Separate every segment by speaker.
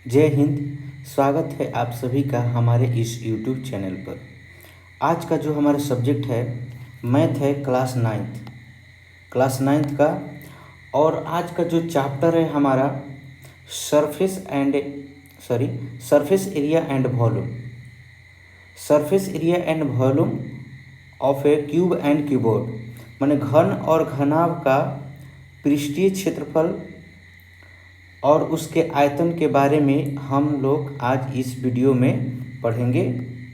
Speaker 1: जय हिंद। स्वागत है आप सभी का हमारे इस यूट्यूब चैनल पर। आज का जो हमारा सब्जेक्ट है मैथ है क्लास नाइन्थ का। और आज का जो चैप्टर है हमारा surface and surface area and volume. Surface area and volume of A cube and cuboid, माने घन और घनाभ का पृष्ठीय क्षेत्रफल और उसके आयतन के बारे में हम लोग आज इस वीडियो में पढ़ेंगे।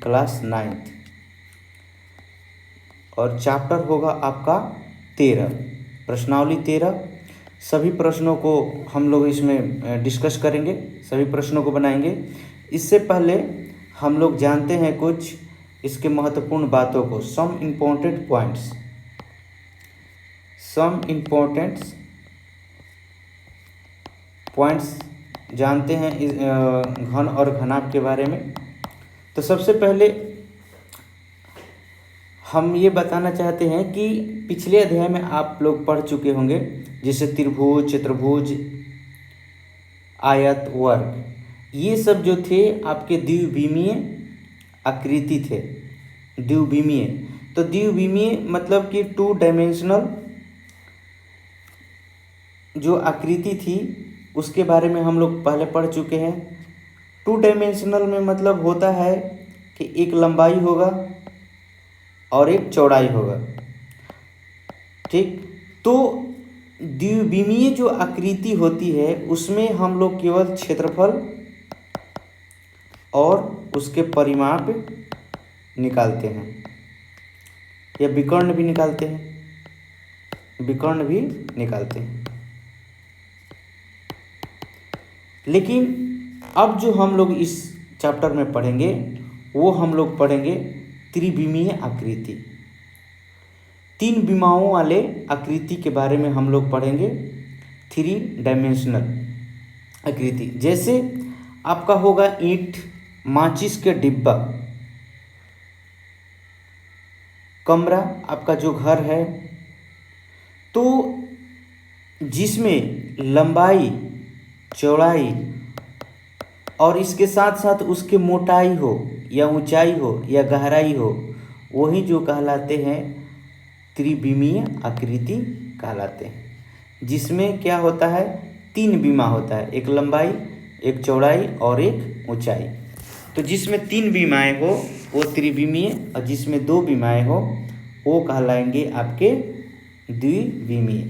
Speaker 1: क्लास नाइन्थ और चैप्टर होगा आपका 13, प्रश्नावली 13। सभी प्रश्नों को हम लोग इसमें डिस्कस करेंगे, सभी प्रश्नों को बनाएंगे। इससे पहले हम लोग जानते हैं कुछ इसके महत्वपूर्ण बातों को। सम इम्पोर्टेंट पॉइंट्स जानते हैं इस घन और घनाभ के बारे में। तो सबसे पहले हम ये बताना चाहते हैं कि पिछले अध्याय में आप लोग पढ़ चुके होंगे, जैसे त्रिभुज, चतुर्भुज, आयत, वर्ग, ये सब जो थे आपके द्विविमीय आकृति थे। द्विविमीय, तो द्विविमीय मतलब कि 2 डायमेंशनल जो आकृति थी उसके बारे में हम लोग पहले पढ़ चुके हैं। 2 डायमेंशनल में मतलब होता है कि एक लंबाई होगा और एक चौड़ाई होगा, ठीक। तो द्विविमीय जो आकृति होती है उसमें हम लोग केवल क्षेत्रफल और उसके परिमाप निकालते हैं, या विकर्ण भी निकालते हैं। लेकिन अब जो हम लोग इस चैप्टर में पढ़ेंगे वो हम लोग पढ़ेंगे त्रिविमीय आकृति। 3 विमाओं वाले आकृति के बारे में हम लोग पढ़ेंगे, 3 डायमेंशनल आकृति। जैसे आपका होगा ईंट, माचिस के डिब्बा, कमरा, आपका जो घर है, तो जिसमें लंबाई, चौड़ाई और इसके साथ साथ उसके मोटाई हो या ऊंचाई हो या गहराई हो, वही जो कहलाते हैं त्रिविमीय आकृति कहलाते हैं। जिसमें क्या होता है, 3 विमा होता है, एक लंबाई, एक चौड़ाई और एक ऊंचाई। तो जिसमें 3 विमाएँ हो वो त्रिविमीय, और जिसमें 2 विमाएँ हो वो कहलाएंगे आपके द्विविमीय।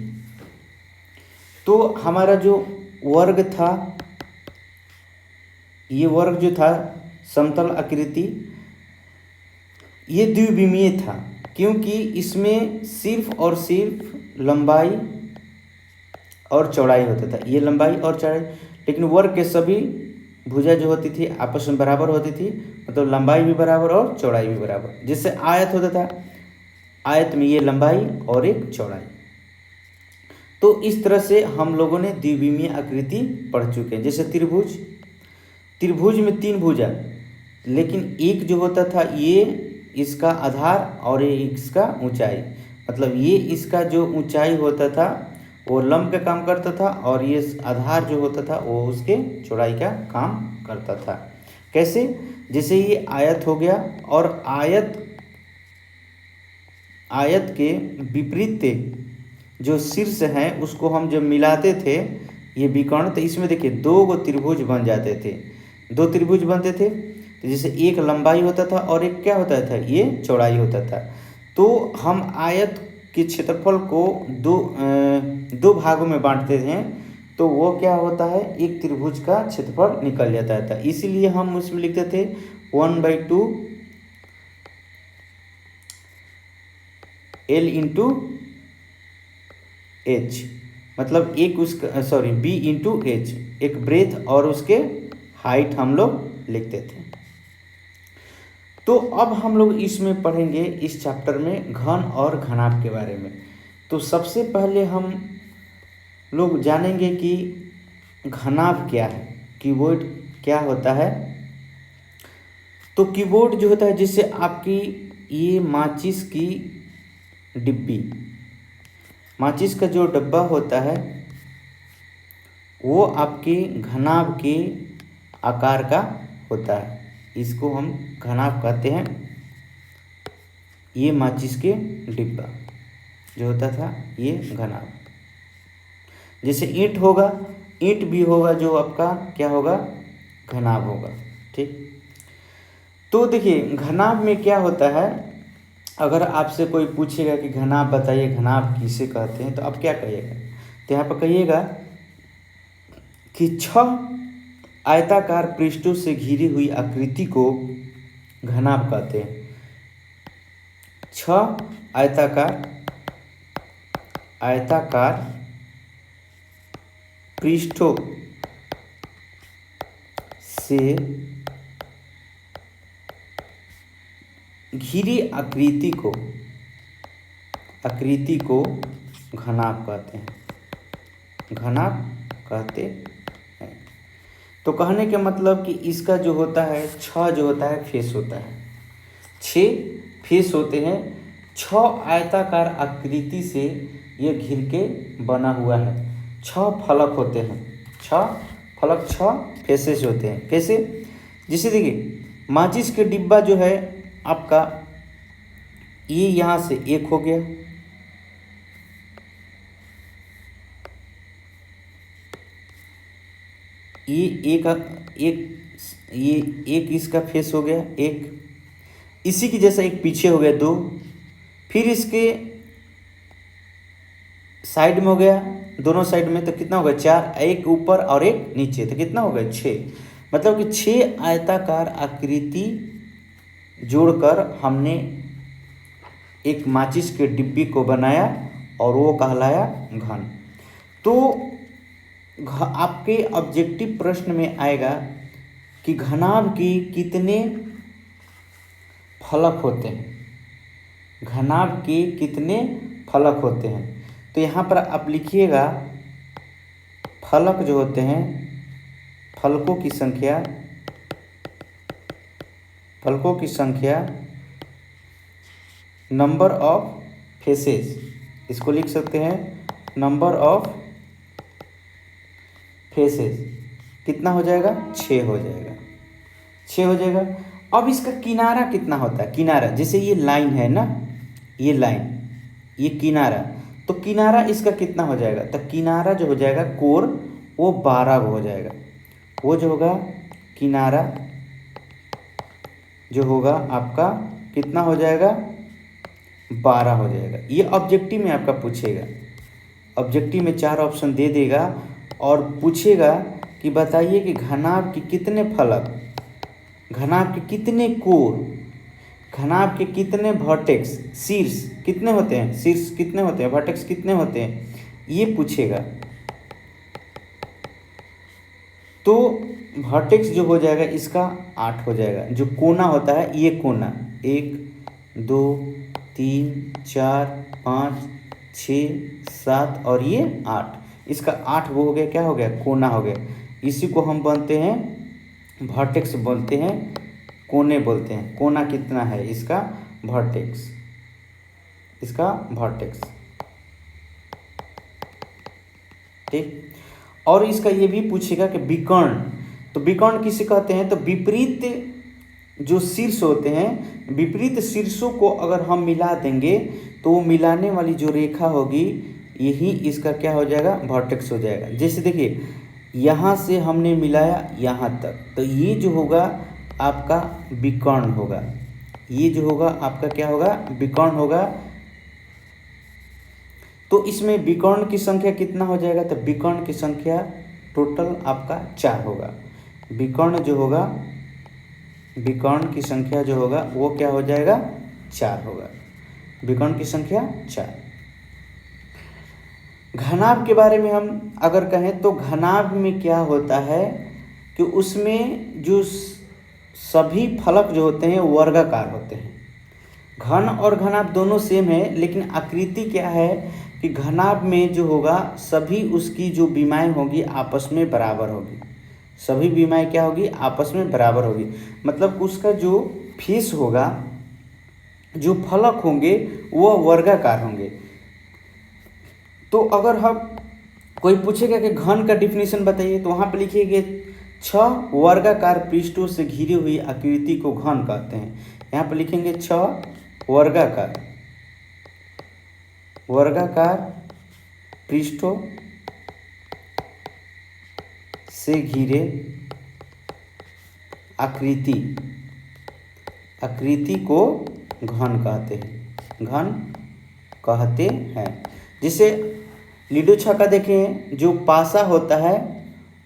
Speaker 1: तो हमारा जो वर्ग था, ये वर्ग जो था समतल आकृति, ये द्विविमीय था क्योंकि इसमें सिर्फ और सिर्फ लंबाई और चौड़ाई होता था, ये लंबाई और चौड़ाई। लेकिन वर्ग के सभी भुजा जो होती थी आपस में बराबर होती थी, मतलब लंबाई भी बराबर और चौड़ाई भी बराबर। जैसे आयत होता था, आयत में ये लंबाई और एक चौड़ाई। तो इस तरह से हम लोगों ने द्विविमीय आकृति पढ़ चुके हैं। जैसे त्रिभुज में 3 भुजा, लेकिन एक जो होता था ये इसका आधार और ये इसका ऊंचाई, मतलब ये इसका जो ऊंचाई होता था वो लंब का काम करता था और ये आधार जो होता था वो उसके चौड़ाई का काम करता था। कैसे? जैसे ये आयत हो गया, और आयत के विपरीत जो शीर्ष हैं उसको हम जब मिलाते थे ये विकर्ण, तो इसमें देखिए 2 त्रिभुज बन जाते थे, 2 त्रिभुज बनते थे। तो जैसे एक लंबाई होता था और एक क्या होता था, ये चौड़ाई होता था। तो हम आयत के क्षेत्रफल को दो भागों में बांटते हैं, तो वो क्या होता है, एक त्रिभुज का क्षेत्रफल निकल जाता था। इसीलिए हम उसमें लिखते थे 1/2 L इंटू H, मतलब एक उसका B इंटू H, एक ब्रेथ और उसके हाइट हम लोग लिखते थे। तो अब हम लोग इसमें पढ़ेंगे इस चैप्टर में घन और घनाभ के बारे में। तो सबसे पहले हम लोग जानेंगे कि घनाभ क्या है, क्यूबॉइड क्या होता है। तो क्यूबॉइड जो होता है, जैसे आपकी ये माचिस की डिब्बी, माचिस का जो डब्बा होता है वो आपके घनाभ के आकार का होता है, इसको हम घनाभ कहते हैं। ये माचिस के डिब्बा जो होता था ये घनाभ। जैसे ईंट होगा, ईंट भी होगा जो आपका क्या होगा, घनाभ होगा। ठीक, तो देखिए घनाभ में क्या होता है, अगर आपसे कोई पूछेगा कि घनाभ बताइए, घनाभ किसे कहते हैं, तो आप क्या कहिएगा, तो यहाँ पर कहिएगा कि 6 आयताकार पृष्ठों से घिरी हुई आकृति को घनाभ कहते हैं। 6 आयताकार पृष्ठों से घिरी आकृति को घनाभ कहते हैं, घनाभ कहते हैं। तो कहने के मतलब कि इसका जो होता है 6 जो होता है फेस होता है, 6 फेस होते हैं, 6 आयताकार आकृति से ये घिर के बना हुआ है, 6 फलक होते हैं, 6 फलक, 6 फेसेस होते हैं। कैसे, जैसे देखिए माचिस के डिब्बा जो है आपका, ये यहाँ से एक हो गया, ये एक इसका फेस हो गया, एक इसी की जैसा एक पीछे हो गया 2, फिर इसके साइड में हो गया, दोनों साइड में, तो कितना हो गया 4, एक ऊपर और एक नीचे, तो कितना हो गया 6। मतलब कि 6 आयताकार आकृति जोड़कर हमने एक माचिस के डिब्बी को बनाया और वो कहलाया घन। तो आपके ऑब्जेक्टिव प्रश्न में आएगा कि घनाभ के कितने फलक होते हैं, घनाभ के कितने फलक होते हैं। तो यहाँ पर आप लिखिएगा फलक जो होते हैं, फलकों की संख्या नंबर ऑफ फेसेस, इसको लिख सकते हैं नंबर ऑफ फेसेस कितना हो जाएगा, 6 हो जाएगा, 6 हो जाएगा। अब इसका किनारा कितना होता है, किनारा जैसे ये लाइन है ना, ये लाइन, ये किनारा, तो किनारा इसका कितना हो जाएगा, तो किनारा जो हो जाएगा कोर वो 12 हो जाएगा, वो जो होगा किनारा जो होगा आपका कितना हो जाएगा, 12 हो जाएगा। ये ऑब्जेक्टिव में आपका पूछेगा, ऑब्जेक्टिव में 4 ऑप्शन दे देगा और पूछेगा कि बताइए कि घनाभ के कितने फलक, घनाभ के कितने कोर, घनाभ के कितने वर्टेक्स, शीर्ष कितने होते हैं, शीर्ष कितने होते हैं, वर्टेक्स कितने होते हैं, ये पूछेगा। तो वर्टेक्स जो हो जाएगा इसका 8 हो जाएगा, जो कोना होता है ये कोना 1 2 3 4 5 6 7 और ये 8, इसका 8 वो हो गया, क्या हो गया, कोना हो गया। इसी को हम बोलते हैं वर्टेक्स बोलते हैं, कोने बोलते हैं। कोना कितना है इसका, वर्टेक्स, इसका वर्टेक्स। ठीक, और इसका ये भी पूछेगा कि विकर्ण, तो विकर्ण किसे कहते हैं, तो विपरीत जो शीर्ष होते हैं, विपरीत शीर्षों को अगर हम मिला देंगे तो वो मिलाने वाली जो रेखा होगी यही इसका क्या हो जाएगा, वर्टेक्स हो जाएगा। जैसे देखिए यहाँ से हमने मिलाया यहाँ तक, तो ये जो होगा आपका विकर्ण होगा, ये जो होगा आपका क्या होगा, विकर्ण होगा। तो इसमें विकर्ण की संख्या कितना हो जाएगा, तो विकर्ण की संख्या टोटल आपका 4 होगा। विकर्ण जो होगा, विकर्ण की संख्या जो होगा वो क्या हो जाएगा, 4 होगा, विकर्ण की संख्या 4। घनाभ के बारे में हम अगर कहें तो घनाभ में क्या होता है कि उसमें जो सभी फलक जो होते हैं वर्गाकार होते हैं। घन और घनाभ दोनों सेम है, लेकिन आकृति क्या है कि घनाभ में जो होगा सभी उसकी जो विमाएँ होगी आपस में बराबर होगी, सभी विमाएँ क्या होगी, आपस में बराबर होगी। मतलब उसका जो फेस होगा, जो फलक होंगे वो वर्गाकार होंगे। तो अगर हम कोई पूछेगा कि घन का डिफिनीशन बताइए, तो वहाँ पे लिखिए छह वर्गाकार पृष्ठों से घिरी हुई आकृति को घन कहते हैं। यहाँ पर लिखेंगे छह वर्गाकार पृष्ठों से घिरे आकृति को घन कहते हैं। जैसे लीडो छक्का देखें, जो पासा होता है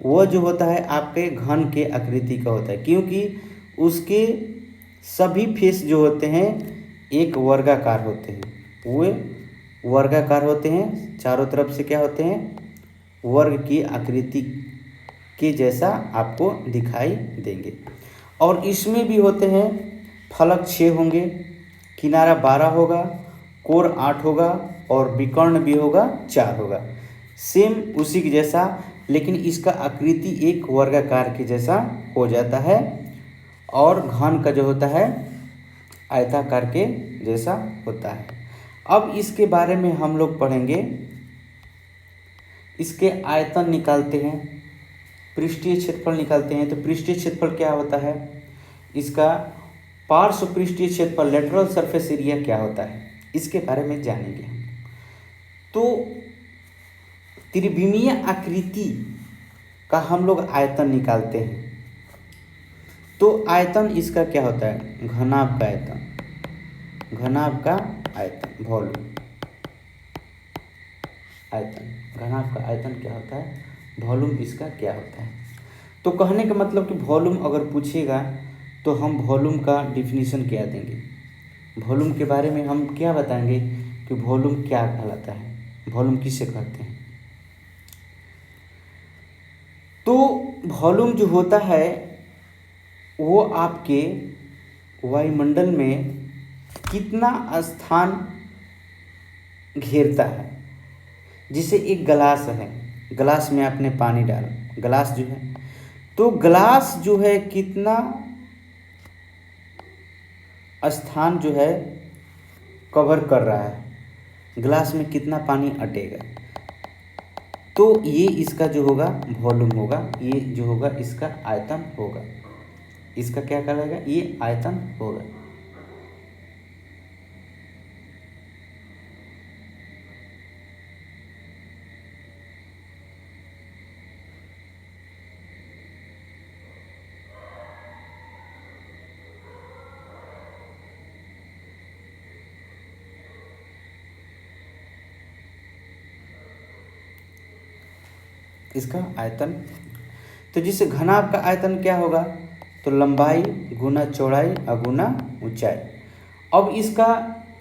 Speaker 1: वो जो होता है आपके घन के आकृति का होता है, क्योंकि उसके सभी फेस जो होते हैं एक वर्गाकार होते हैं। वे वर्गाकार होते हैं, चारों तरफ से क्या होते हैं, वर्ग की आकृति के जैसा आपको दिखाई देंगे। और इसमें भी होते हैं फलक 6 होंगे, किनारा 12 होगा, कोण 8 होगा और विकर्ण भी होगा 4 होगा। सेम उसी के जैसा, लेकिन इसका आकृति एक वर्गाकार के जैसा हो जाता है और घन का जो होता है आयताकार के जैसा होता है। अब इसके बारे में हम लोग पढ़ेंगे। इसके आयतन निकालते हैं, पृष्ठीय क्षेत्रफल निकालते हैं। तो पृष्ठीय क्षेत्रफल क्या होता है, इसका पार्श्व पृष्ठीय क्षेत्रफल लेटरल सरफेस एरिया क्या होता है, इसके बारे में जानेंगे हम। तो त्रिविमीय आकृति का हम लोग आयतन निकालते हैं। तो आयतन इसका क्या होता है, घनाभ का आयतन, वॉल्यूम आयतन, घनाभ का आयतन क्या होता है, वॉल्यूम इसका क्या होता है। तो कहने का मतलब कि वॉल्यूम अगर पूछेगा तो हम वॉल्यूम का डिफिनीशन क्या देंगे, वॉल्यूम के बारे में हम क्या बताएंगे कि वॉल्यूम क्या कहलाता है, वॉल्यूम किसे कहते हैं। तो वॉल्यूम जो होता है वो आपके वायुमंडल में कितना स्थान घेरता है। जैसे एक गिलास है, गिलास में आपने पानी डाला, गिलास जो है, तो गिलास जो है कितना स्थान जो है कवर कर रहा है, गिलास में कितना पानी अटेगा। तो ये इसका जो होगा वॉल्यूम होगा, ये जो होगा इसका आयतन होगा। इसका क्या कहलाएगा, ये आयतन होगा। इसका आयतन, तो जिससे घनाभ का आयतन क्या होगा, तो लंबाई गुना चौड़ाई गुना ऊंचाई। अब इसका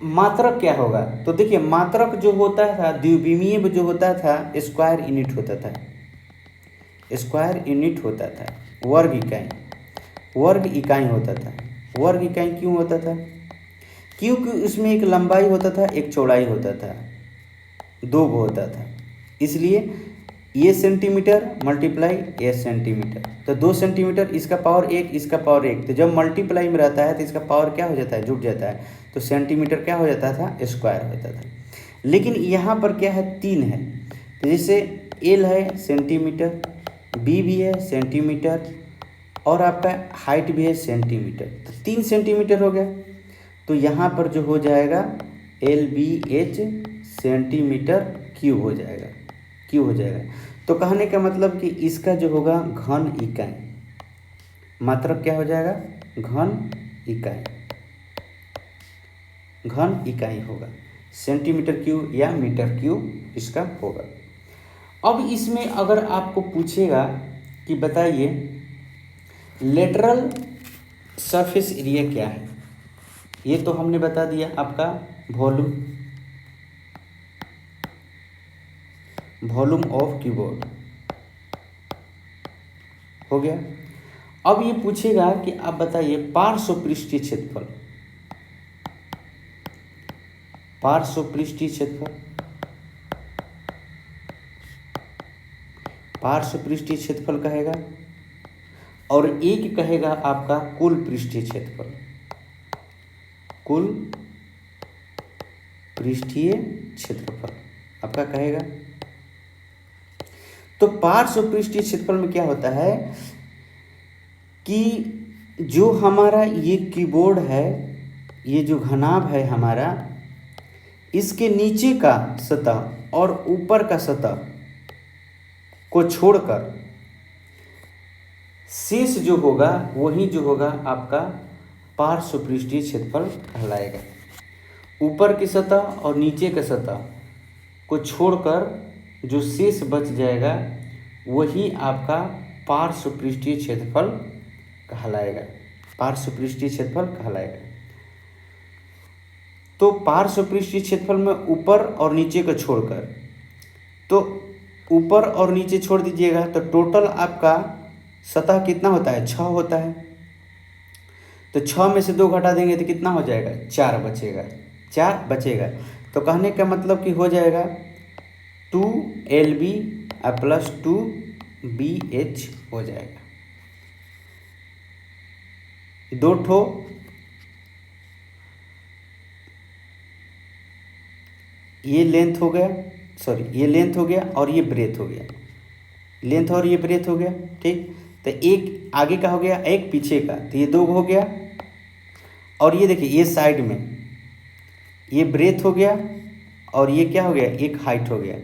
Speaker 1: मात्रक क्या होगा, तो देखिए मात्रक जो होता था द्विविमीय जो होता था स्क्वायर यूनिट होता था, स्क्वायर यूनिट होता था, वर्ग इकाई होता था। वर्ग इकाई क्यों होता था, क्योंकि उसमें एक लंबाई होता था एक चौड़ाई होता था, 2 होता था। इसलिए ये सेंटीमीटर मल्टीप्लाई ये सेंटीमीटर, तो 2 सेंटीमीटर, इसका पावर 1 इसका पावर 1, तो जब मल्टीप्लाई में रहता है तो इसका पावर क्या हो जाता है, जुट जाता है, तो सेंटीमीटर क्या हो जाता था, स्क्वायर होता था। लेकिन यहाँ पर क्या है, 3 है, तो जैसे एल है सेंटीमीटर, बी भी है सेंटीमीटर और आपका हाइट भी है सेंटीमीटर, तो 3 सेंटीमीटर हो गया। तो यहाँ पर जो हो जाएगा LBH सेंटीमीटर क्यूब हो जाएगा, तो कहने का मतलब कि इसका जो होगा घन इकाई, मात्रक क्या हो जाएगा, घन इकाई होगा, सेंटीमीटर क्यूब या मीटर क्यूब इसका होगा। अब इसमें अगर आपको पूछेगा कि बताइए लेटरल सरफेस एरिया क्या है, ये तो हमने बता दिया आपका वॉल्यूम ऑफ कीबोर्ड हो गया। अब ये पूछेगा कि आप बताइए पार्श्व पृष्ठीय क्षेत्रफल, पार्श्व पृष्ठीय क्षेत्रफल कहेगा, और एक कहेगा आपका कुल पृष्ठीय क्षेत्रफल, आपका कहेगा। तो पार्श्व पृष्ठीय क्षेत्रफल में क्या होता है, कि जो हमारा ये कीबोर्ड है, ये जो घनाभ है हमारा, इसके नीचे का सतह और ऊपर का सतह को छोड़कर शेष जो होगा वही जो होगा आपका पार्श्व पृष्ठीय क्षेत्रफल कहलाएगा। ऊपर की सतह और नीचे का सतह को छोड़कर जो शेष बच जाएगा वही आपका पार्श्व पृष्ठीय क्षेत्रफल कहलाएगा, पार्श्व पृष्ठीय क्षेत्रफल कहलाएगा। तो पार्श्व पृष्ठीय क्षेत्रफल में ऊपर और नीचे को छोड़कर, तो ऊपर और नीचे छोड़ दीजिएगा तो टोटल आपका सतह कितना होता है, 6 होता है। तो 6 में से 2 घटा देंगे तो कितना हो जाएगा, 4 बचेगा, 4 बचेगा। तो कहने का मतलब कि हो जाएगा 2LB प्लस 2BH हो जाएगा। 2 ठो ये लेंथ हो गया, सॉरी ये लेंथ हो गया और ये ब्रेथ हो गया, लेंथ और ये ब्रेथ हो गया, ठीक। तो एक आगे का हो गया, एक पीछे का, तो ये 2 हो गया। और ये देखिए ये साइड में ये ब्रेथ हो गया और ये क्या हो गया, एक हाइट हो गया।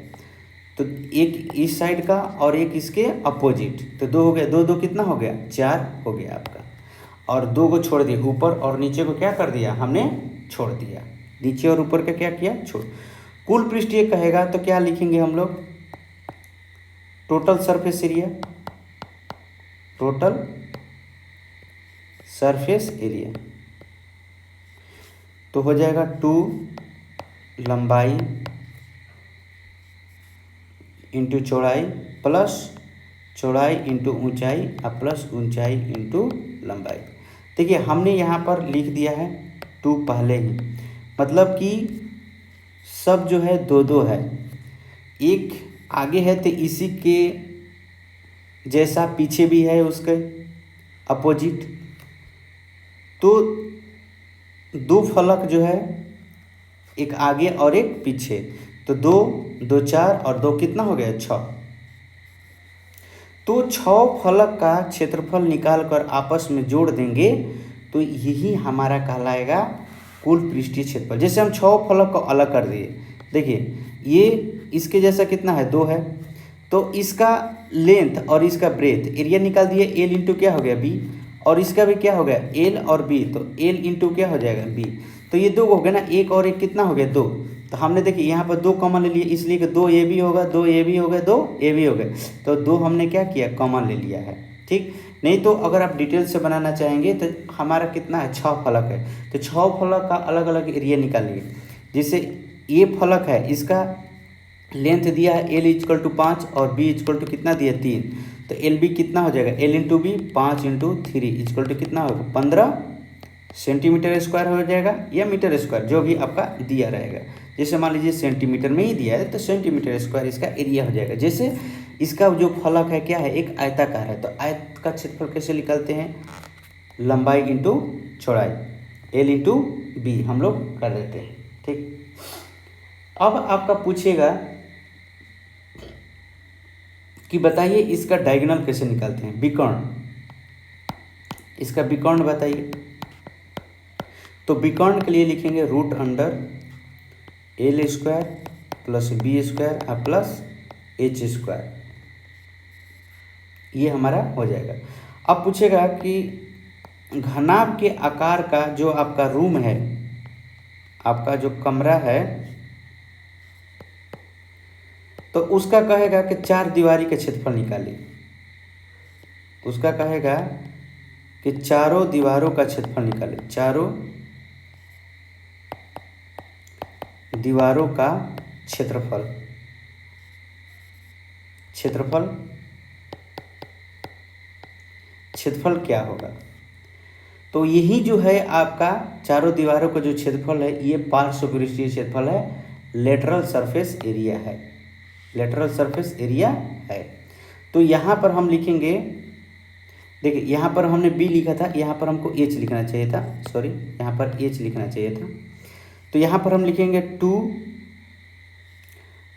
Speaker 1: तो एक इस साइड का और एक इसके अपोजिट, तो 2 हो गया, 2 2 कितना हो गया, 4 हो गया आपका। और 2 को छोड़ दिया, ऊपर और नीचे को क्या कर दिया हमने, छोड़ दिया। नीचे और ऊपर का क्या किया, छोड़। कुल पृष्ठीय कहेगा तो क्या लिखेंगे हम लोग, total surface area, total surface area. तो हो जाएगा 2 लंबाई इंटू चौड़ाई प्लस चौड़ाई इंटू ऊंचाई प्लस ऊंचाई इंटू लंबाई। देखिए हमने यहाँ पर लिख दिया है 2 पहले ही, मतलब कि सब जो है 2 2 है। एक आगे है तो इसी के जैसा पीछे भी है उसके अपोजिट। तो 2 फलक जो है, एक आगे और एक पीछे, तो 2 2 4 और 2 कितना हो गया, 6। तो 6 फलक का क्षेत्रफल निकाल कर आपस में जोड़ देंगे तो यही हमारा कहलाएगा कुल पृष्ठीय क्षेत्रफल। जैसे हम 6 फलक को अलग कर दिए, देखिए ये इसके जैसा कितना है, 2 है, तो इसका लेंथ और इसका ब्रेथ एरिया निकाल दिए, L इंटू क्या हो गया, B, और इसका भी क्या हो गया, L और B, तो L इंटू क्या हो जाएगा, B। तो ये 2 हो गया ना, एक और एक कितना हो गया, 2। तो हमने देखिए यहाँ पर 2 कॉमन ले लिए, इसलिए कि 2 AB होगा, 2 AB हो गया, 2 AB हो गया, तो 2 हमने क्या किया, कॉमन ले लिया है, ठीक। नहीं तो अगर आप डिटेल से बनाना चाहेंगे तो हमारा कितना है, 6 फलक है, तो 6 फलक का अलग अलग एरिया निकालिए। जैसे ये फलक है, इसका लेंथ दिया है L इक्वल टू 5 और B इक्वल टू कितना दिया, 3, तो LB कितना हो जाएगा, L into B 5 into 3 equal to कितना होगा, 15 सेंटीमीटर स्क्वायर हो जाएगा या मीटर स्क्वायर, जो भी आपका दिया रहेगा। जैसे मान लीजिए सेंटीमीटर में ही दिया है तो सेंटीमीटर स्क्वायर इसका एरिया हो जाएगा। जैसे इसका जो फलक है क्या है, एक आयताकार है, तो आयत का क्षेत्रफल कैसे निकालते हैं, लंबाई इंटू चौड़ाई, L इंटू B हम लोग कर देते हैं, ठीक। अब आपका पूछेगा कि बताइए इसका डायगोनल कैसे निकालते हैं, विकर्ण, इसका विकर्ण बताइए। तो विकर्ण के लिए लिखेंगे root under L square plus B square plus H square, ये हमारा हो जाएगा। अब पूछेगा कि घनाभ के आकार का जो आपका रूम है, आपका जो कमरा है, तो उसका कहेगा कि 4 दीवारी का क्षेत्रफल निकालिए। उसका कहेगा कि चारों दीवारों का क्षेत्रफल निकालिए, चारों दीवारों का क्षेत्रफल, क्षेत्रफल क्षेत्रफल क्या होगा। तो यही जो है आपका चारों दीवारों का जो क्षेत्रफल है, ये पार्श्व पृष्ठीय क्षेत्रफल है, लेटरल सरफेस एरिया है, लेटरल सरफेस एरिया है। तो यहाँ पर हम लिखेंगे, देखिए यहाँ पर हमने B लिखा था, यहाँ पर हमको H लिखना चाहिए था, सॉरी यहाँ पर H लिखना चाहिए था। तो यहाँ पर हम लिखेंगे 2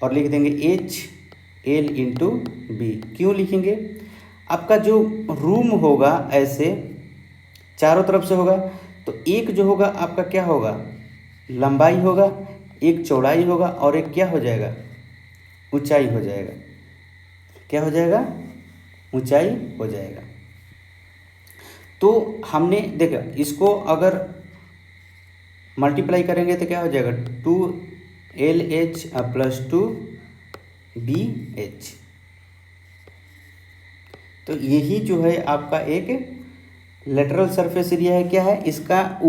Speaker 1: और लिख देंगे H L इंटू B। क्यों लिखेंगे, आपका जो रूम होगा ऐसे चारों तरफ से होगा, तो एक जो होगा आपका क्या होगा, लंबाई होगा, एक चौड़ाई होगा और एक क्या हो जाएगा, ऊंचाई हो जाएगा। क्या हो जाएगा, ऊंचाई हो जाएगा। तो हमने देखा इसको अगर मल्टीप्लाई करेंगे तो क्या हो जाएगा, 2LH प्लस 2BH। तो यही जो है आपका एक लेटरल सरफेस एरिया है। क्या है इसका,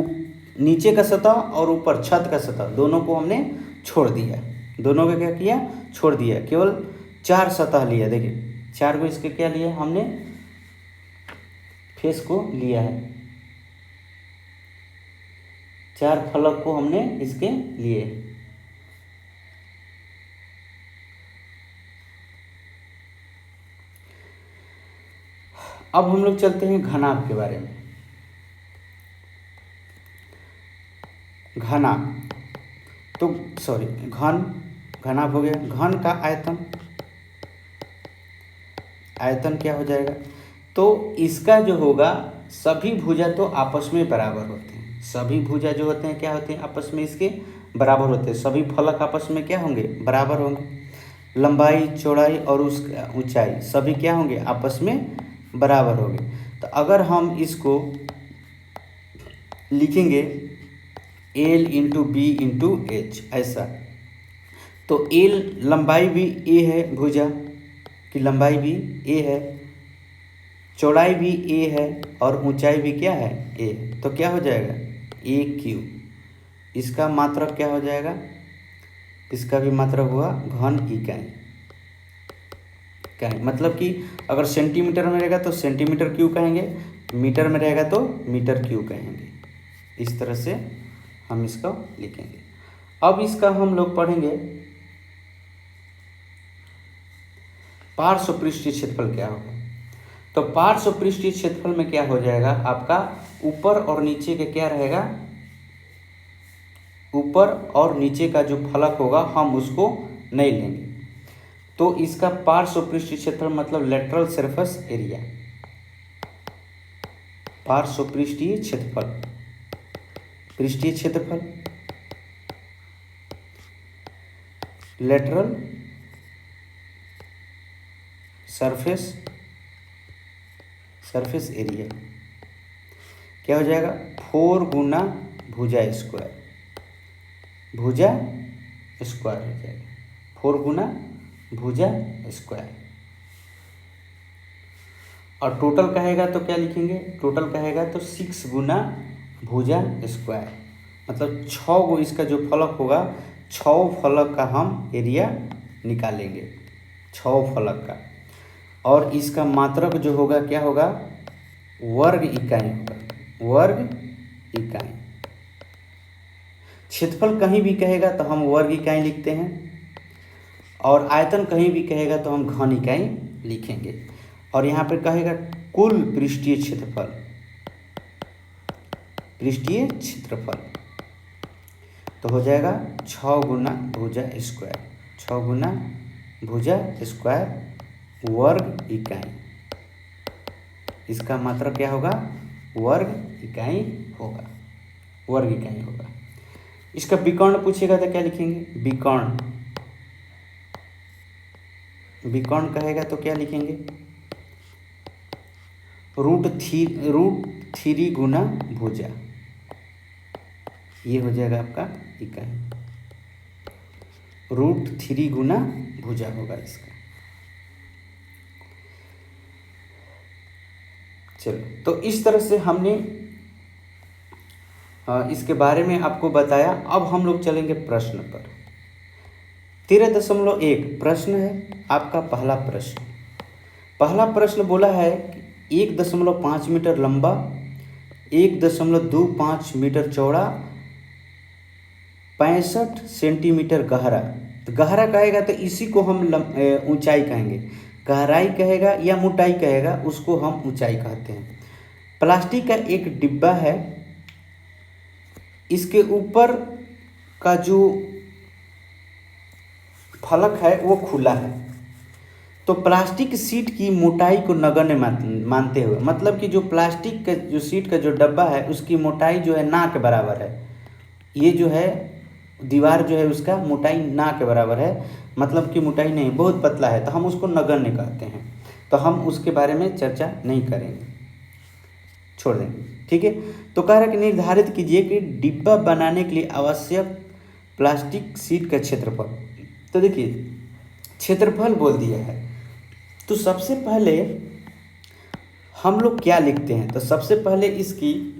Speaker 1: नीचे का सतह और ऊपर छत का सतह दोनों को हमने छोड़ दिया, दोनों का क्या किया, छोड़ दिया, केवल 4 सतह लिया। देखिए 4 को इसके क्या लिया हमने, फेस को लिया है, 4 फलक को हमने इसके लिए। अब हम लोग चलते हैं घनाभ के बारे में। घना तो सॉरी घनाभ हो गया। घन का आयतन, आयतन क्या हो जाएगा, तो इसका जो होगा सभी भुजा तो आपस में बराबर होते हैं, सभी भुजा जो होते हैं क्या होते हैं, आपस में इसके बराबर होते हैं, सभी फलक आपस में क्या होंगे, बराबर होंगे। लंबाई चौड़ाई और उसका ऊंचाई सभी क्या होंगे, आपस में बराबर होंगे। तो अगर हम इसको लिखेंगे L into B into H ऐसा, तो L लंबाई भी A है, भुजा की लंबाई भी A है, चौड़ाई भी A है और ऊंचाई भी क्या है, A। तो क्या हो जाएगा, AQ। इसका मात्रक क्या हो जाएगा, इसका भी मात्रक हुआ घन इकाई। क्या है मतलब कि अगर सेंटीमीटर में रहेगा तो सेंटीमीटर क्यूब कहेंगे, मीटर में रहेगा तो मीटर क्यूब कहेंगे। इस तरह से हम इसको लिखेंगे। अब इसका हम लोग पढ़ेंगे पार्श्व पृष्ठीय क्षेत्रफल क्या होगा। तो पार्श्व पृष्ठीय क्षेत्रफल में क्या हो जाएगा आपका, ऊपर और नीचे के क्या रहेगा, ऊपर और नीचे का जो फलक होगा हम उसको नहीं लेंगे। तो इसका पार्श्व पृष्ठीय क्षेत्रफल मतलब लेटरल सरफेस एरिया, पार्श्व पृष्ठीय क्षेत्रफल, पृष्ठीय क्षेत्रफल, लेटरल सरफेस एरिया क्या हो जाएगा, 4 गुना भुजा स्क्वायर, भुजा स्क्वायर हो जाएगा, 4 गुना भुजा स्क्वायर। और टोटल कहेगा तो क्या लिखेंगे, टोटल कहेगा तो 6 गुना भुजा स्क्वायर, मतलब 6 गो इसका जो फलक होगा 6 फलक का हम एरिया निकालेंगे, 6 फलक का। और इसका मात्रक जो होगा क्या होगा, वर्ग इकाई होगा, वर्ग इकाई। क्षेत्रफल कहीं भी कहेगा तो हम वर्ग इकाई लिखते हैं, और आयतन कहीं भी कहेगा तो हम घन इकाई लिखेंगे। और यहाँ पर कहेगा कुल पृष्ठीय क्षेत्रफल, पृष्ठीय क्षेत्रफल तो हो जाएगा 6 गुना भुजा स्क्वायर, 6 गुना भुजा स्क्वायर वर्ग इकाई। इसका मात्रक क्या होगा, वर्ग इकाई होगा, वर्ग इकाई होगा। इसका विकर्ण पूछेगा तो क्या लिखेंगे, विकर्ण, विकर्ण कहेगा तो क्या लिखेंगे, √3 गुना भुजा, ये हो जाएगा आपका इकाई, √3 गुना भुजा होगा इसका। चलो, तो इस तरह से हमने इसके बारे में आपको बताया। अब हम लोग चलेंगे प्रश्न पर। 13.1 प्रश्न है आपका। पहला प्रश्न बोला है कि 1.5 मीटर लंबा, 1.25 मीटर चौड़ा, 65 सेंटीमीटर गहरा। तो गहरा कहेगा तो इसी को हम ऊंचाई कहेंगे, गहराई कहेगा या मोटाई कहेगा उसको हम ऊंचाई कहते हैं। प्लास्टिक का एक डिब्बा है, इसके ऊपर का जो फलक है वो खुला है, तो प्लास्टिक सीट की मोटाई को नगण्य मानते हुए, मतलब कि जो प्लास्टिक का जो सीट का जो डब्बा है उसकी मोटाई जो है ना के बराबर है, ये जो है दीवार जो है उसका मोटाई ना के बराबर है, मतलब कि मोटाई नहीं, बहुत पतला है, तो हम उसको नगण्य कहते हैं। तो हम उसके बारे में चर्चा नहीं करेंगे, छोड़ देंगे, ठीक है। तो कह रहा है कि निर्धारित कीजिए कि डिब्बा बनाने के लिए आवश्यक प्लास्टिक सीट का क्षेत्रफल। तो देखिए क्षेत्रफल बोल दिया है, तो सबसे पहले हम लोग क्या लिखते हैं, तो सबसे पहले इसकी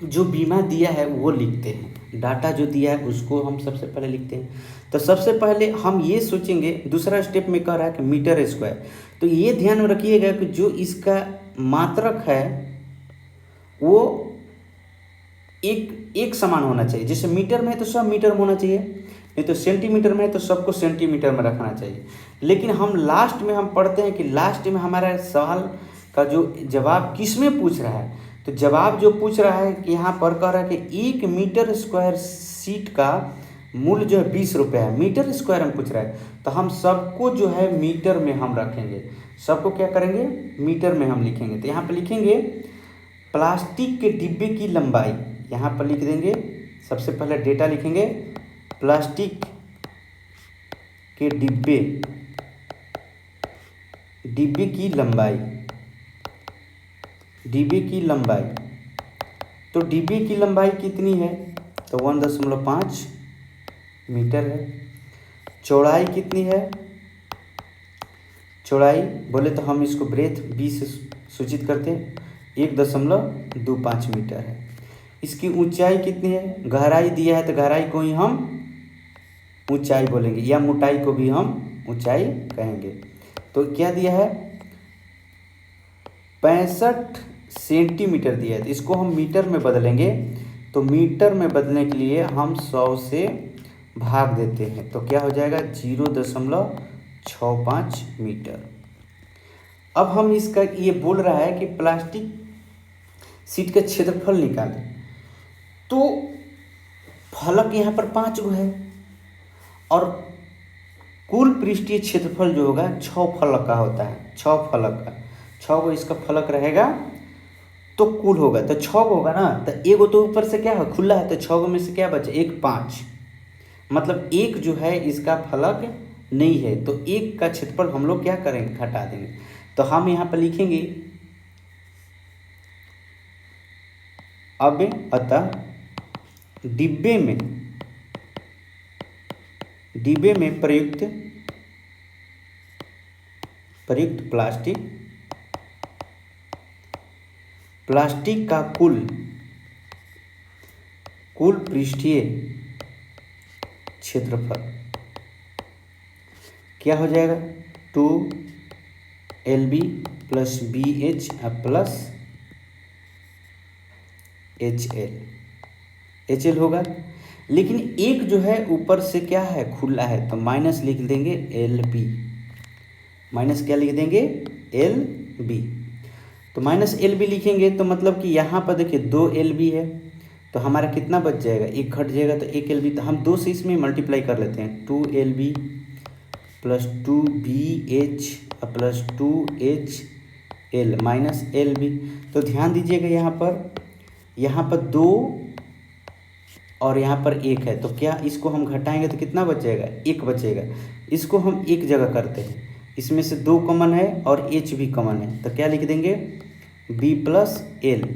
Speaker 1: जो बीमा दिया है वो लिखते हैं, डाटा जो दिया है उसको हम सबसे पहले लिखते हैं। तो सबसे पहले हम ये सोचेंगे, दूसरा स्टेप में कह रहा है कि मीटर स्क्वायर, तो ये ध्यान में रखिएगा कि जो इसका मात्रक है वो एक समान होना चाहिए। जैसे मीटर में है तो सब मीटर में होना चाहिए, नहीं तो सेंटीमीटर में है तो सबको सेंटीमीटर में रखना चाहिए। लेकिन हम लास्ट में हम पढ़ते हैं कि लास्ट में हमारा सवाल का जो जवाब किस में पूछ रहा है, तो जवाब जो पूछ रहा है कि यहाँ पर कह रहा है कि 1 मीटर स्क्वायर सीट का मूल्य जो है 20 रुपये है, मीटर स्क्वायर में पूछ रहा है, तो हम सबको जो है मीटर में हम रखेंगे, सबको क्या करेंगे मीटर में हम लिखेंगे। तो यहाँ पर लिखेंगे प्लास्टिक के डिब्बे की लंबाई, यहाँ पर लिख देंगे, सबसे पहले डेटा लिखेंगे, प्लास्टिक के डिब्बे की लंबाई, डिब्बे की लंबाई, तो डिब्बे की लंबाई कितनी है, तो 1.5 मीटर है। चौड़ाई कितनी है, चौड़ाई बोले तो हम इसको ब्रेथ 20 से सूचित करते हैं, 1.25 मीटर है। इसकी ऊंचाई कितनी है, गहराई दिया है तो गहराई को ही हम ऊंचाई बोलेंगे, या मोटाई को भी हम ऊंचाई कहेंगे। तो क्या दिया है 65 सेंटीमीटर दिया है, तो इसको हम मीटर में बदलेंगे, तो मीटर में बदलने के लिए हम 100 से भाग देते हैं, तो क्या हो जाएगा 0.65 मीटर। अब हम इसका ये बोल रहा है कि प्लास्टिक सीट का क्षेत्रफल निकालें, तो फलक यहाँ पर 5 गो है और कुल पृष्ठीय क्षेत्रफल जो होगा 6 फलक का होता है, 6 फलक का, 6 गो इसका फलक रहेगा तो कुल होगा, तो 6 गो होगा ना, तो एक गो तो ऊपर से क्या है खुला है, तो 6 गो में से क्या बचे, 1 5, मतलब एक जो है इसका फलक नहीं है, तो एक का क्षेत्रफल हम लोग क्या करेंगे घटा देंगे। तो हम यहाँ पर लिखेंगे अब अतः डिब्बे में प्रयुक्त प्लास्टिक का कुल पृष्ठीय क्षेत्रफल क्या हो जाएगा 2LB plus BH plus HL होगा। लेकिन एक जो है ऊपर से क्या है खुला है, तो माइनस लिख देंगे LB, माइनस क्या लिख देंगे LB, तो माइनस LB लिखेंगे तो मतलब कि यहाँ पर देखिए 2LB है, तो हमारा कितना बच जाएगा, एक घट जाएगा, तो 1LB, तो हम 2 से इसमें मल्टीप्लाई कर लेते हैं, 2LB plus 2BH plus 2HL minus LB। तो ध्यान दीजिएगा यहाँ पर 2 और यहाँ पर 1 है, तो क्या इसको हम घटाएंगे तो कितना बच जाएगा, 1 बचेगा। इसको हम एक जगह करते हैं, इसमें से 2 कॉमन है और H भी कॉमन है, तो क्या लिख देंगे B प्लस L,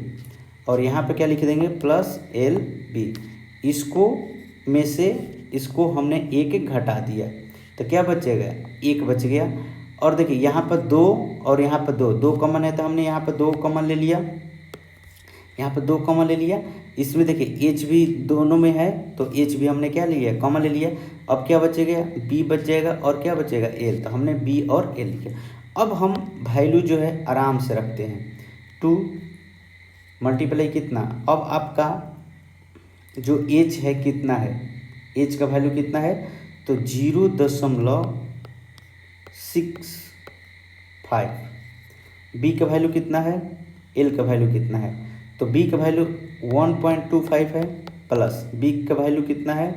Speaker 1: और यहाँ पे क्या लिख देंगे प्लस LB। इसको में से इसको हमने एक घटा दिया, तो क्या बचेगा 1 बच गया। और देखिए यहाँ पर 2 और यहाँ पर 2 कॉमन है, तो हमने यहाँ पर 2 कॉमन ले लिया, यहाँ पर 2 कॉमन ले लिया। इसमें देखिए H भी दोनों में है, तो H भी हमने क्या लिया कॉमन ले लिया। अब क्या बचेगा B बच जाएगा और क्या बचेगा L, तो हमने B और L लिखा। अब हम वैल्यू जो है आराम से रखते हैं, 2 मल्टीप्लाई कितना, अब आपका जो H है कितना है, H का वैल्यू कितना है, तो 0.65। B का वैल्यू कितना है, L का वैल्यू कितना है, तो B का वैल्यू 1.25 है, प्लस B का वैल्यू कितना है,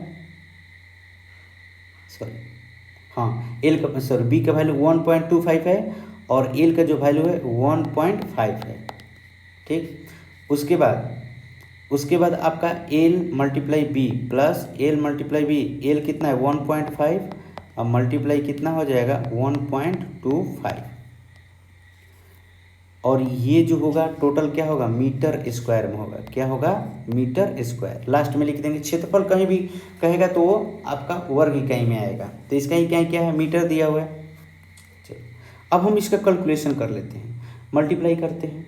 Speaker 1: सॉरी हाँ एल का सॉरी बी का वैल्यू 1.25 है और एल का जो वैल्यू है 1.5 है। ठीक, उसके बाद आपका L multiply B plus L multiply B, L कितना है 1.5 और मल्टीप्लाई कितना हो जाएगा 1.25 और ये जो होगा टोटल क्या होगा मीटर स्क्वायर में होगा। क्या होगा मीटर स्क्वायर। लास्ट में लिख देंगे। क्षेत्रफल कहीं भी कहेगा तो वो आपका वर्ग इकाई में आएगा, तो इसका इकाई क्या है मीटर दिया हुआ है। चलो अब हम इसका कैलकुलेशन कर लेते हैं, मल्टीप्लाई करते हैं,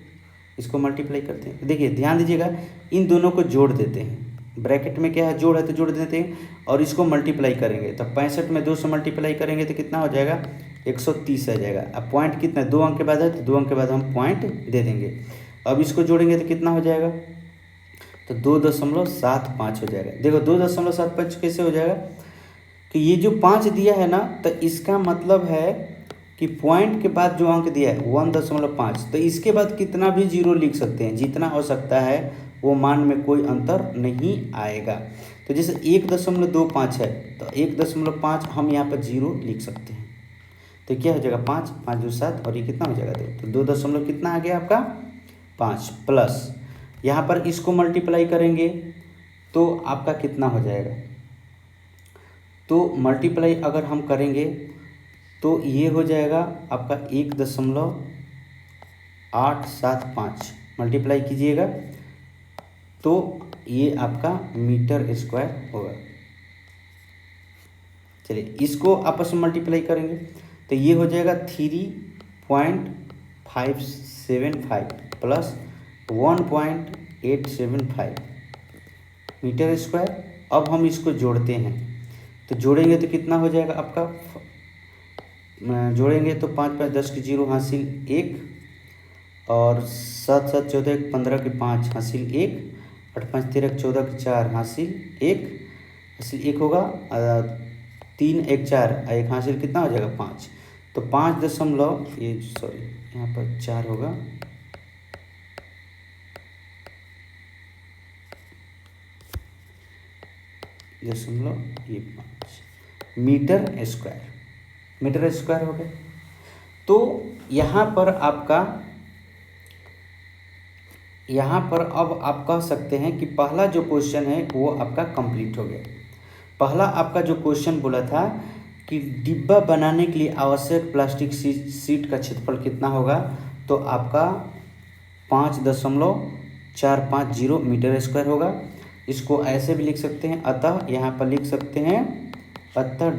Speaker 1: इसको मल्टीप्लाई करते हैं। देखिए ध्यान दीजिएगा, इन दोनों को जोड़ देते हैं। ब्रैकेट में क्या है जोड़ है तो जोड़ देते हैं और इसको मल्टीप्लाई करेंगे तो 65 में 2 से मल्टीप्लाई करेंगे तो कितना हो जाएगा 130 आ जाएगा। अब पॉइंट कितना 2 अंक के बाद है तो 2 अंक के बाद हम पॉइंट दे देंगे। अब इसको जोड़ेंगे तो कितना हो जाएगा तो 2.75 हो जाएगा। देखो 2.75 कैसे हो जाएगा कि ये जो 5 दिया है ना तो इसका मतलब है कि पॉइंट के बाद जो अंक दिया है 1.5 तो इसके बाद कितना भी जीरो लिख सकते हैं, जितना हो सकता है वो मान में कोई अंतर नहीं आएगा। तो जैसे 1.25 है तो 1.5 हम यहाँ पर जीरो लिख सकते हैं। तो क्या हो जाएगा 5 5 2 7 और ये कितना हो जाएगा 2, तो 2 दशमलव कितना आ गया आपका 5 प्लस यहाँ पर इसको मल्टीप्लाई करेंगे तो आपका कितना हो जाएगा, तो मल्टीप्लाई अगर हम करेंगे तो ये हो जाएगा आपका 1.875 मल्टीप्लाई कीजिएगा तो ये आपका मीटर स्क्वायर होगा। चलिए इसको आपस में मल्टीप्लाई करेंगे तो ये हो जाएगा 3.575 प्लस 1.875 मीटर स्क्वायर। अब हम इसको जोड़ते हैं तो जोड़ेंगे तो कितना हो जाएगा आपका, जोड़ेंगे तो 5 5 10 की 0 हासिल 1 और 7 7 14 15 की 5 हासिल 1 8 5 13 14 की 4 हासिल 1 हासिल 1 होगा 3 1 4 1 हासिल कितना हो जाएगा 5, तो 5 दशमलव ये सॉरी यहाँ पर 4 होगा दशमलव ये 5 मीटर स्क्वायर हो गया। तो यहाँ पर अब आप कह सकते हैं कि पहला जो क्वेश्चन है वो आपका कंप्लीट हो गया। पहला आपका जो क्वेश्चन बोला था कि डिब्बा बनाने के लिए आवश्यक प्लास्टिक शीट का क्षेत्रफल कितना होगा, तो आपका 5.450 मीटर स्क्वायर होगा। इसको ऐसे भी लिख सकते हैं, अतः यहाँ पर लिख सकते हैं अतः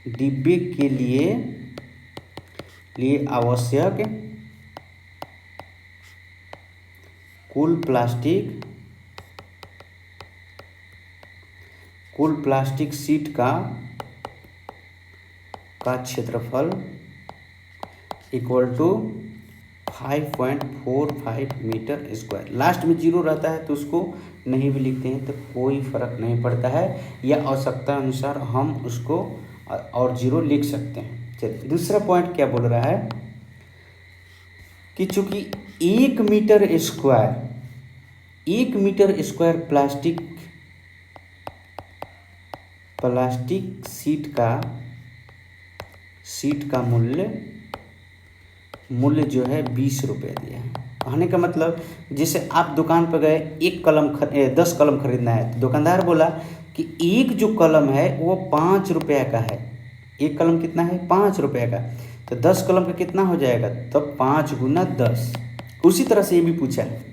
Speaker 1: डिब्बे के लिए आवश्यक कुल प्लास्टिक शीट का क्षेत्रफल equal to 5.45 metre square. Last में जीरो रहता है तो उसको नहीं भी लिखते हैं तो कोई फर्क नहीं पड़ता है, या आवश्यकता अनुसार हम उसको और जीरो लिख सकते हैं। चलिए दूसरा पॉइंट क्या बोल रहा है कि चूंकि 1 मीटर स्क्वायर प्लास्टिक शीट का मूल्य जो है 20 रुपये दिया है। कहने का मतलब जैसे आप दुकान पर गए 10 कलम खरीदना है तो दुकानदार बोला कि एक जो कलम है वो 5 रुपये का है, एक कलम कितना है 5 रुपये का, तो 10 कलम का कितना हो जाएगा तब 5 गुना 10। उसी तरह से ये भी पूछा है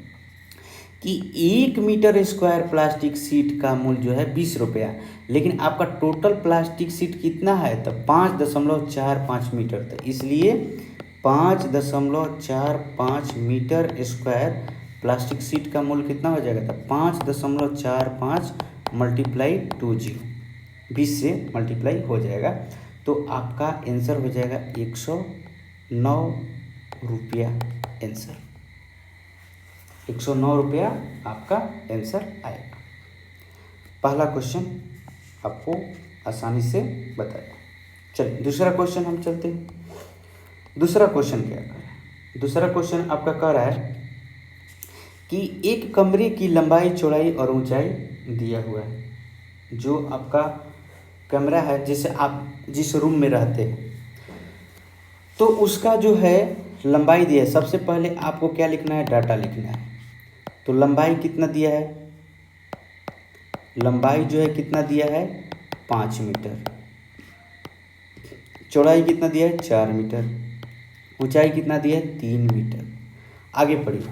Speaker 1: कि 1 मीटर स्क्वायर प्लास्टिक शीट का मूल्य जो है 20 रुपया, लेकिन आपका टोटल प्लास्टिक शीट कितना है तब 5.45 मीटर, तो इसलिए 5.45 मीटर स्क्वायर प्लास्टिक शीट का मूल्य कितना हो जाएगा तब 5.45 मल्टीप्लाई 20 20 से मल्टीप्लाई हो जाएगा, तो आपका आंसर हो जाएगा 109 रुपया। आंसर 109 रुपया आपका आंसर आएगा। पहला क्वेश्चन आपको आसानी से बताया। चलिए दूसरा क्वेश्चन हम चलते हैं। दूसरा क्वेश्चन क्या कह रहा है, दूसरा क्वेश्चन आपका कह रहा है कि एक कमरे की लंबाई चौड़ाई और ऊंचाई दिया हुआ है। जो आपका कमरा है, जैसे आप जिस रूम में रहते हैं तो उसका जो है लंबाई दिया है। सबसे पहले आपको क्या लिखना है, डाटा लिखना है। तो लंबाई कितना दिया है, लंबाई जो है कितना दिया है 5 मीटर, चौड़ाई कितना दिया है 4 मीटर, ऊंचाई कितना दिया है 3 मीटर। आगे पढ़िए,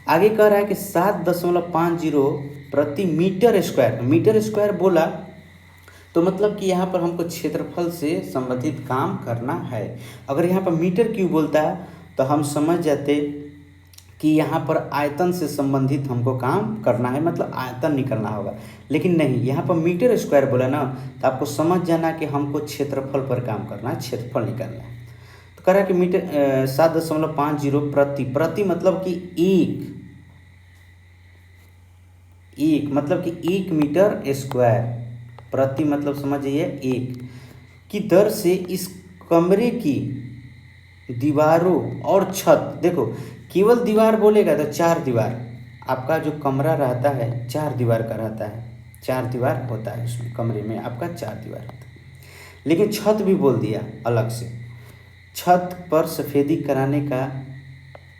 Speaker 1: आगे कह रहा है कि 7.50 प्रति मीटर स्क्वायर। मीटर स्क्वायर बोला तो मतलब कि यहाँ पर हमको क्षेत्रफल से संबंधित काम करना है। अगर यहाँ पर मीटर क्यूब बोलता है तो हम समझ जाते कि यहाँ पर आयतन से संबंधित हमको काम करना है, मतलब आयतन निकलना होगा। लेकिन नहीं, यहाँ पर मीटर स्क्वायर बोला ना, तो आपको समझ जाना कि हमको क्षेत्रफल पर काम करना है, क्षेत्रफल निकालना है। तो कह रहा है कि मीटर 7.50 प्रति मतलब कि एक मतलब कि 1 मीटर स्क्वायर, प्रति मतलब समझिए 1 की दर से इस कमरे की दीवारों और छत, देखो केवल दीवार बोलेगा तो 4 दीवार, आपका जो कमरा रहता है 4 दीवार का रहता है, 4 दीवार होता है उसमें, कमरे में आपका 4 दीवार होता है। लेकिन छत भी बोल दिया अलग से, छत पर सफ़ेदी कराने का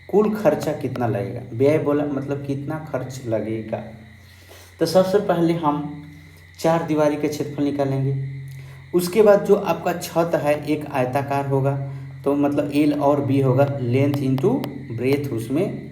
Speaker 1: कुल खर्चा कितना लगेगा, व्यय बोला मतलब कितना खर्च लगेगा। तो सबसे पहले हम 4 दीवारी का क्षेत्रफल निकालेंगे। उसके बाद जो आपका छत है एक आयताकार होगा, तो मतलब एल और बी होगा, लेंथ इंटू ब्रेथ, उसमें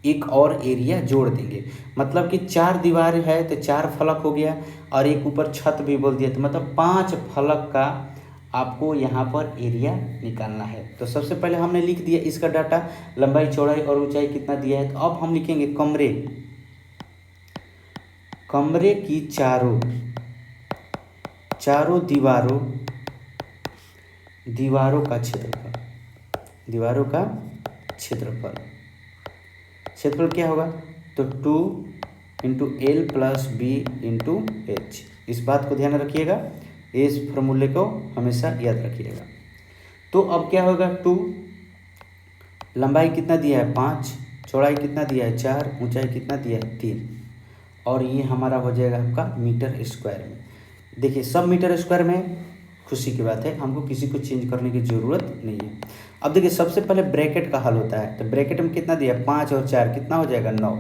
Speaker 1: एक और एरिया जोड़ देंगे। मतलब कि 4 दीवार है तो 4 फलक हो गया, और एक ऊपर छत भी बोल दिया, तो मतलब 5 फलक का आपको यहाँ पर एरिया निकालना है। तो सबसे पहले हमने लिख दिया इसका डाटा, लंबाई चौड़ाई और ऊंचाई कितना दिया है। तो अब हम लिखेंगे कमरे की चारों दीवारों का क्षेत्रफल क्या होगा, तो 2 into L plus B into H. इस बात को ध्यान रखिएगा, इस फॉर्मूले को हमेशा याद रखिएगा। तो अब क्या होगा, 2 लंबाई कितना दिया है 5, चौड़ाई कितना दिया है 4, ऊंचाई कितना दिया है 3, और ये हमारा हो जाएगा आपका मीटर स्क्वायर में। देखिए सब मीटर स्क्वायर में, खुशी की बात है, हमको किसी को चेंज करने की ज़रूरत नहीं है। अब देखिए सबसे पहले ब्रैकेट का हल होता है, तो ब्रैकेट में कितना दिया 5 और 4 कितना हो जाएगा 9,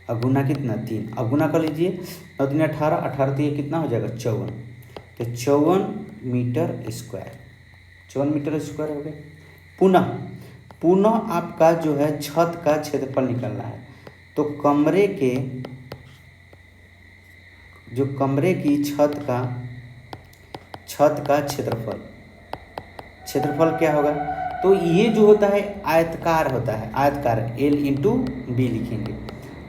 Speaker 1: और गुना कितना 3, अब गुना कर लीजिए 9 3 18, 18 तो ये कितना हो जाएगा 54, तो 54 मीटर स्क्वायर हो गया। पुनः आपका जो है छत का क्षेत्रफल निकलना है। तो कमरे की छत का क्षेत्रफल क्या होगा, तो ये जो होता है आयतकार एल इंटू बी लिखेंगे,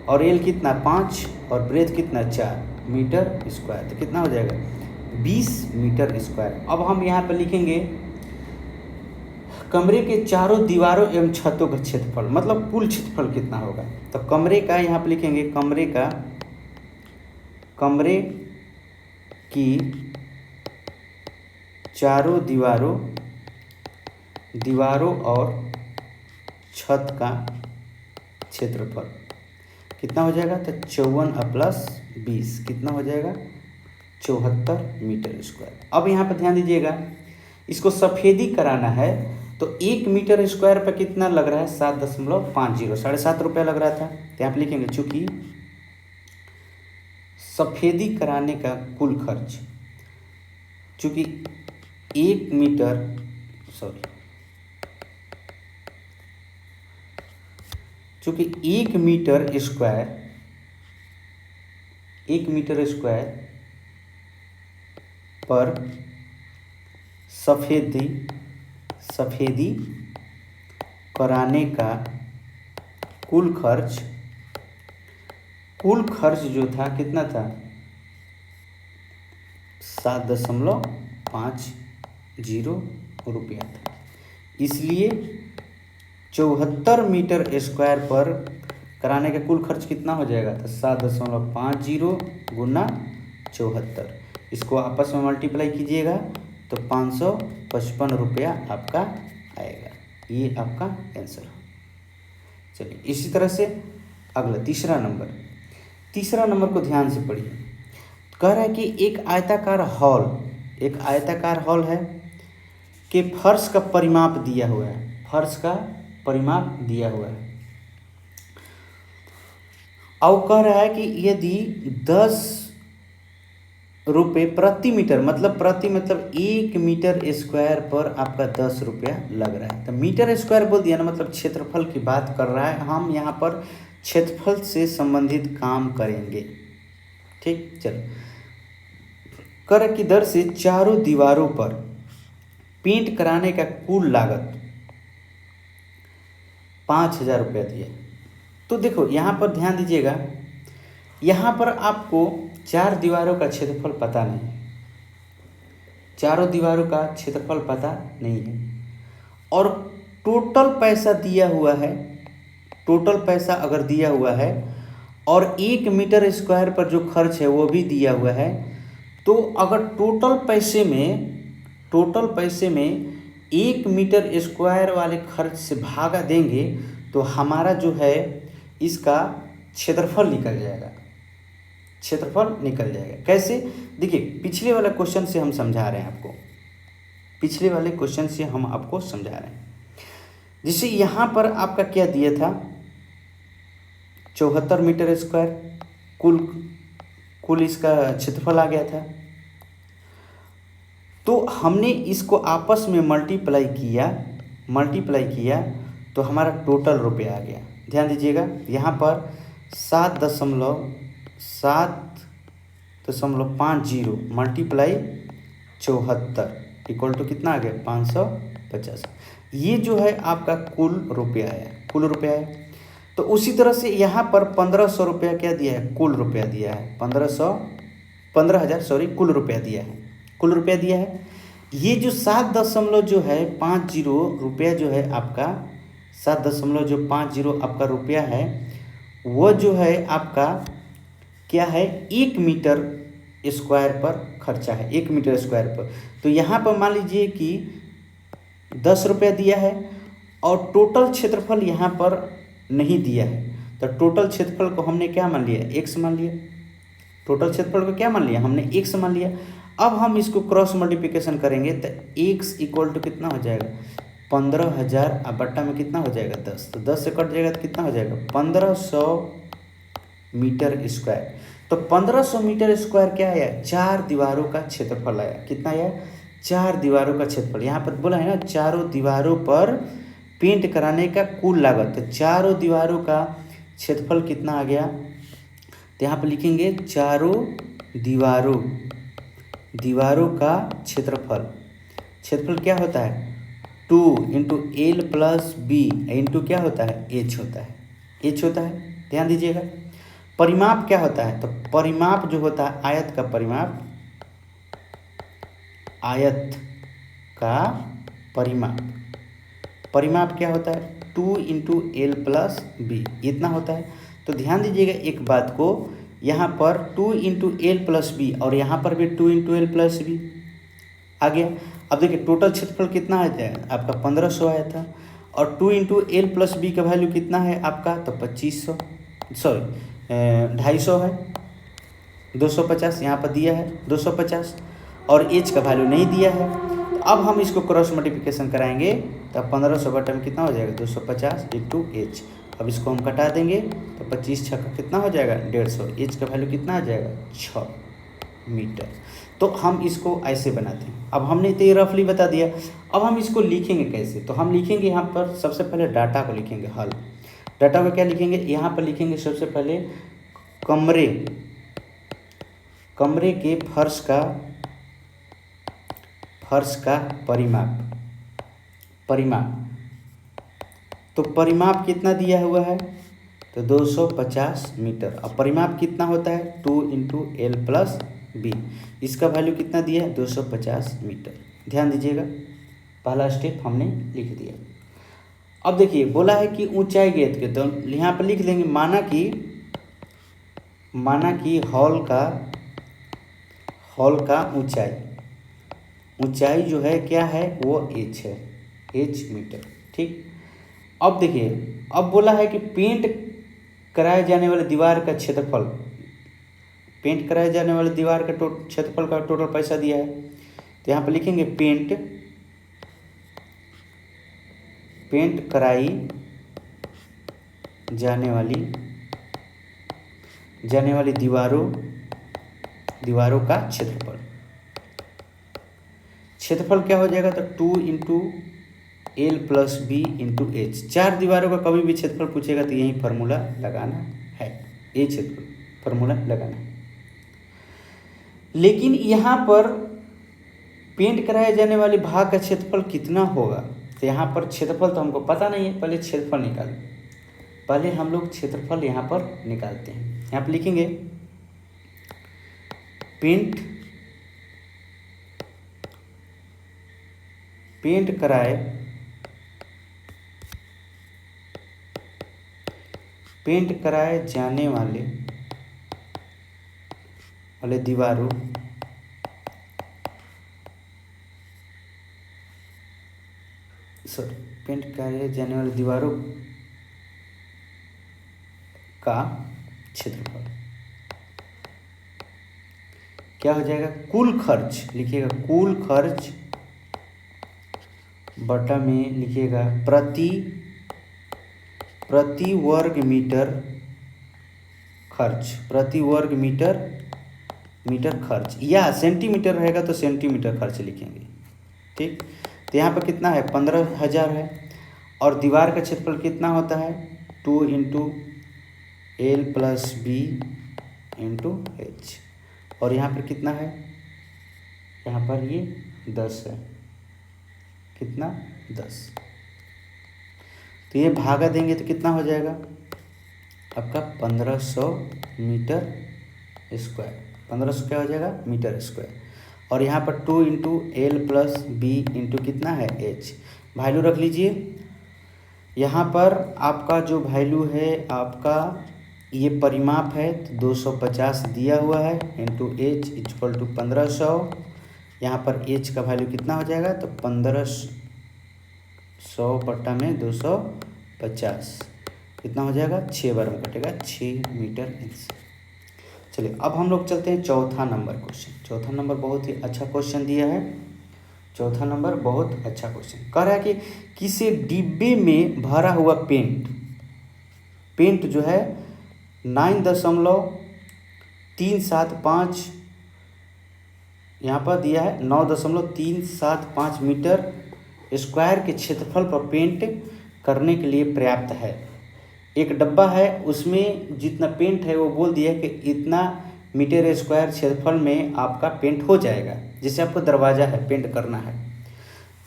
Speaker 1: और एल कितना 5 और ब्रेथ कितना 4 मीटर स्क्वायर, तो कितना हो जाएगा 20 मीटर स्क्वायर। अब हम यहाँ पर लिखेंगे कमरे के चारों दीवारों एवं छतों का क्षेत्रफल, मतलब कुल क्षेत्रफल कितना होगा। तो कमरे का यहाँ पर लिखेंगे कमरे की चारों दीवारों और छत का क्षेत्रफल कितना हो जाएगा, तो 54 प्लस 20 कितना हो जाएगा 74 मीटर स्क्वायर। अब यहाँ पर ध्यान दीजिएगा, इसको सफ़ेदी कराना है, तो 1 मीटर स्क्वायर पर कितना लग रहा है 7.50, 7.5 रुपया लग रहा था। तो यहाँ पर लिखेंगे चूँकि सफ़ेदी कराने का कुल खर्च, चूँकि 1 मीटर स्क्वायर पर सफ़ेदी कराने का कुल खर्च जो था कितना था 7.50 रुपया था। इसलिए 74 मीटर स्क्वायर पर कराने का कुल खर्च कितना हो जाएगा, तो 7.50 गुना 74, इसको आपस में मल्टीप्लाई कीजिएगा तो 555 रुपया आपका आएगा। ये आपका आंसर है। चलिए इसी तरह से अगला तीसरा नंबर को ध्यान से पढ़िए। कह रहा है कि एक आयताकार हॉल एक आयताकार हॉल है कि फर्श का परिमाप दिया हुआ है, फर्श का परिमाप दिया हुआ है। अब कह रहा है कि यदि 10 रुपये प्रति मीटर, मतलब प्रति मतलब 1 मीटर स्क्वायर पर आपका 10 रुपया लग रहा है। तो मीटर स्क्वायर बोल दिया ना, मतलब क्षेत्रफल की बात कर रहा है। हम यहाँ पर क्षेत्रफल से संबंधित काम करेंगे। ठीक, चलो। कर की दर से चारों दीवारों पर पेंट कराने का कुल लागत 5,000 रुपया दिया। तो देखो यहाँ पर ध्यान दीजिएगा, यहाँ पर आपको 4 दीवारों का क्षेत्रफल पता नहीं है, चारों दीवारों का क्षेत्रफल पता नहीं है, और टोटल पैसा दिया हुआ है। टोटल पैसा अगर दिया हुआ है और 1 मीटर स्क्वायर पर जो खर्च है वो भी दिया हुआ है, तो अगर टोटल पैसे में 1 मीटर स्क्वायर वाले खर्च से भागा देंगे तो हमारा जो है इसका क्षेत्रफल निकल जाएगा। क्षेत्रफल निकल जाएगा कैसे? देखिए, पिछले वाले क्वेश्चन से हम समझा रहे हैं आपको, पिछले वाले क्वेश्चन से हम आपको समझा रहे हैं। जिससे यहाँ पर आपका क्या दिया था, 74 मीटर स्क्वायर कुल इसका क्षेत्रफल आ गया था। तो हमने इसको आपस में मल्टीप्लाई किया तो हमारा टोटल रुपया आ गया। ध्यान दीजिएगा, यहाँ पर 7.50 मल्टीप्लाई 74 इक्वल टू कितना आ गया, 550। ये जो है आपका कुल रुपया है। तो उसी तरह से यहाँ पर 1500 रुपया क्या दिया है, कुल रुपया दिया है। 15,000 कुल रुपया दिया है। ये जो 7.50 रुपया जो है आपका, 7.50 आपका रुपया है, वो जो है आपका क्या है, 1 मीटर स्क्वायर पर खर्चा है, 1 मीटर स्क्वायर पर। तो यहाँ पर मान लीजिए कि 10 रुपया दिया है और टोटल क्षेत्रफल यहाँ पर नहीं दिया है, तो टोटल क्षेत्रफल को हमने क्या मान लिया, x मान लिया। टोटल क्षेत्रफल को क्या मान लिया, हमने x मान लिया। अब हम इसको क्रॉस मल्टीप्लिकेशन करेंगे तो x इक्वल टू कितना हो जाएगा, 15,000 अब बट्टा में कितना हो जाएगा, 10। तो 10 से कट जाएगा तो कितना हो जाएगा, 1500 मीटर स्क्वायर। तो 1500 मीटर स्क्वायर क्या आया, 4 दीवारों का क्षेत्रफल आया। कितना आया, 4 दीवारों का क्षेत्रफल। यहाँ पर बोला है ना, चारों दीवारों पर पेंट कराने का कुल लागत। तो चारों दीवारों का क्षेत्रफल कितना आ गया, तो यहाँ पर लिखेंगे चारों दीवारों का क्षेत्रफल क्या होता है, 2 into L plus B into क्या होता है, एच होता है। ध्यान दीजिएगा, परिमाप क्या होता है, तो परिमाप जो होता है आयत का परिमाप क्या होता है, 2 इंटू एल प्लस बी इतना होता है। तो ध्यान दीजिएगा एक बात को, यहाँ पर 2 इंटू एल प्लस बी और यहाँ पर भी 2 इंटू एल प्लस बी आ गया। अब देखिए टोटल क्षेत्रफल कितना आ जाएगा आपका, 1500 आया था, और 2 इंटू एल प्लस बी का वैल्यू कितना है आपका, तो 250 है, 250 यहाँ पर दिया है 250, और एच का वैल्यू नहीं दिया है। तो अब हम इसको क्रॉस मल्टीप्लिकेशन कराएंगे तो 1500 बटा में कितना हो जाएगा, 250 इंटू एच। अब इसको हम कटा देंगे तो 25 छक्का कितना हो जाएगा, 150। एच का वैल्यू कितना आ जाएगा, 6 मीटर। तो हम इसको ऐसे बनाते हैं। अब हमने तो ये रफली बता दिया, अब हम इसको लिखेंगे कैसे, तो हम लिखेंगे यहाँ पर सबसे पहले डाटा को लिखेंगे, हल डाटा को क्या लिखेंगे, यहाँ पर लिखेंगे सबसे पहले कमरे के फर्श का परिमाप। तो परिमाप कितना दिया हुआ है, तो 250 मीटर। अब परिमाप कितना होता है, 2 इंटू एल प्लस बी, इसका वैल्यू कितना दिया है, 250 मीटर। ध्यान दीजिएगा, पहला स्टेप हमने लिख दिया। अब देखिए बोला है कि ऊंचाई गेंद के, तो यहाँ पर लिख देंगे माना कि हॉल का ऊंचाई जो है क्या है, वो h है, h मीटर। ठीक, अब देखिए, अब बोला है कि पेंट कराए जाने वाले दीवार का क्षेत्रफल का क्षेत्रफल का टोटल पैसा दिया है। तो यहाँ पर लिखेंगे पेंट कराई जाने वाली दीवारों का क्षेत्रफल क्या हो जाएगा, तो 2 × L + B × H। 4 दीवारों का कभी भी क्षेत्रफल पूछेगा तो यही फार्मूला लगाना है, ये क्षेत्रफल फार्मूला लगाना है। लेकिन यहाँ पर पेंट कराए जाने वाले भाग का क्षेत्रफल कितना होगा, तो यहाँ पर क्षेत्रफल तो हमको पता नहीं है, पहले क्षेत्रफल निकालें। पहले हम लोग क्षेत्रफल यहाँ पर निकालते हैं। यहाँ पर लिखेंगे पेंट कराए जाने वाले दीवारों का क्षेत्रफल क्या हो जाएगा, कुल खर्च लिखिएगा, कुल खर्च बटा में लिखिएगा प्रति वर्ग मीटर खर्च, या सेंटीमीटर रहेगा तो सेंटीमीटर खर्च लिखेंगे। ठीक, तो यहाँ पर कितना है, 15,000 है, और दीवार का क्षेत्रफल कितना होता है, 2 × L + B × H, और यहाँ पर कितना है, यहाँ पर ये 10 है, कितना 10। तो ये भागा देंगे तो कितना हो जाएगा आपका 1500 मीटर स्क्वायर, 1500 क्या हो जाएगा मीटर स्क्वायर। और यहाँ पर 2 × L + B × कितना है H, वैल्यू रख लीजिए। यहाँ पर आपका जो वैल्यू है, आपका ये परिमाप है तो 250 दिया हुआ है, इंटू H = 1500। यहाँ पर H का वैल्यू कितना हो जाएगा, तो 1500 बटा में 250 कितना हो जाएगा, 6 बार में कटेगा, 6 मीटर इंच। चलिए अब हम लोग चलते हैं चौथा नंबर क्वेश्चन। चौथा नंबर बहुत ही अच्छा क्वेश्चन दिया है, चौथा नंबर बहुत अच्छा क्वेश्चन कह रहा है कि किसी डिब्बे में भरा हुआ पेंट जो है 9.375 यहाँ पर दिया है 9.375 मीटर स्क्वायर के क्षेत्रफल पर पेंट करने के लिए पर्याप्त है। एक डब्बा है, उसमें जितना पेंट है वो बोल दिया कि इतना मीटर स्क्वायर क्षेत्रफल में आपका पेंट हो जाएगा। जैसे आपको दरवाज़ा है पेंट करना है,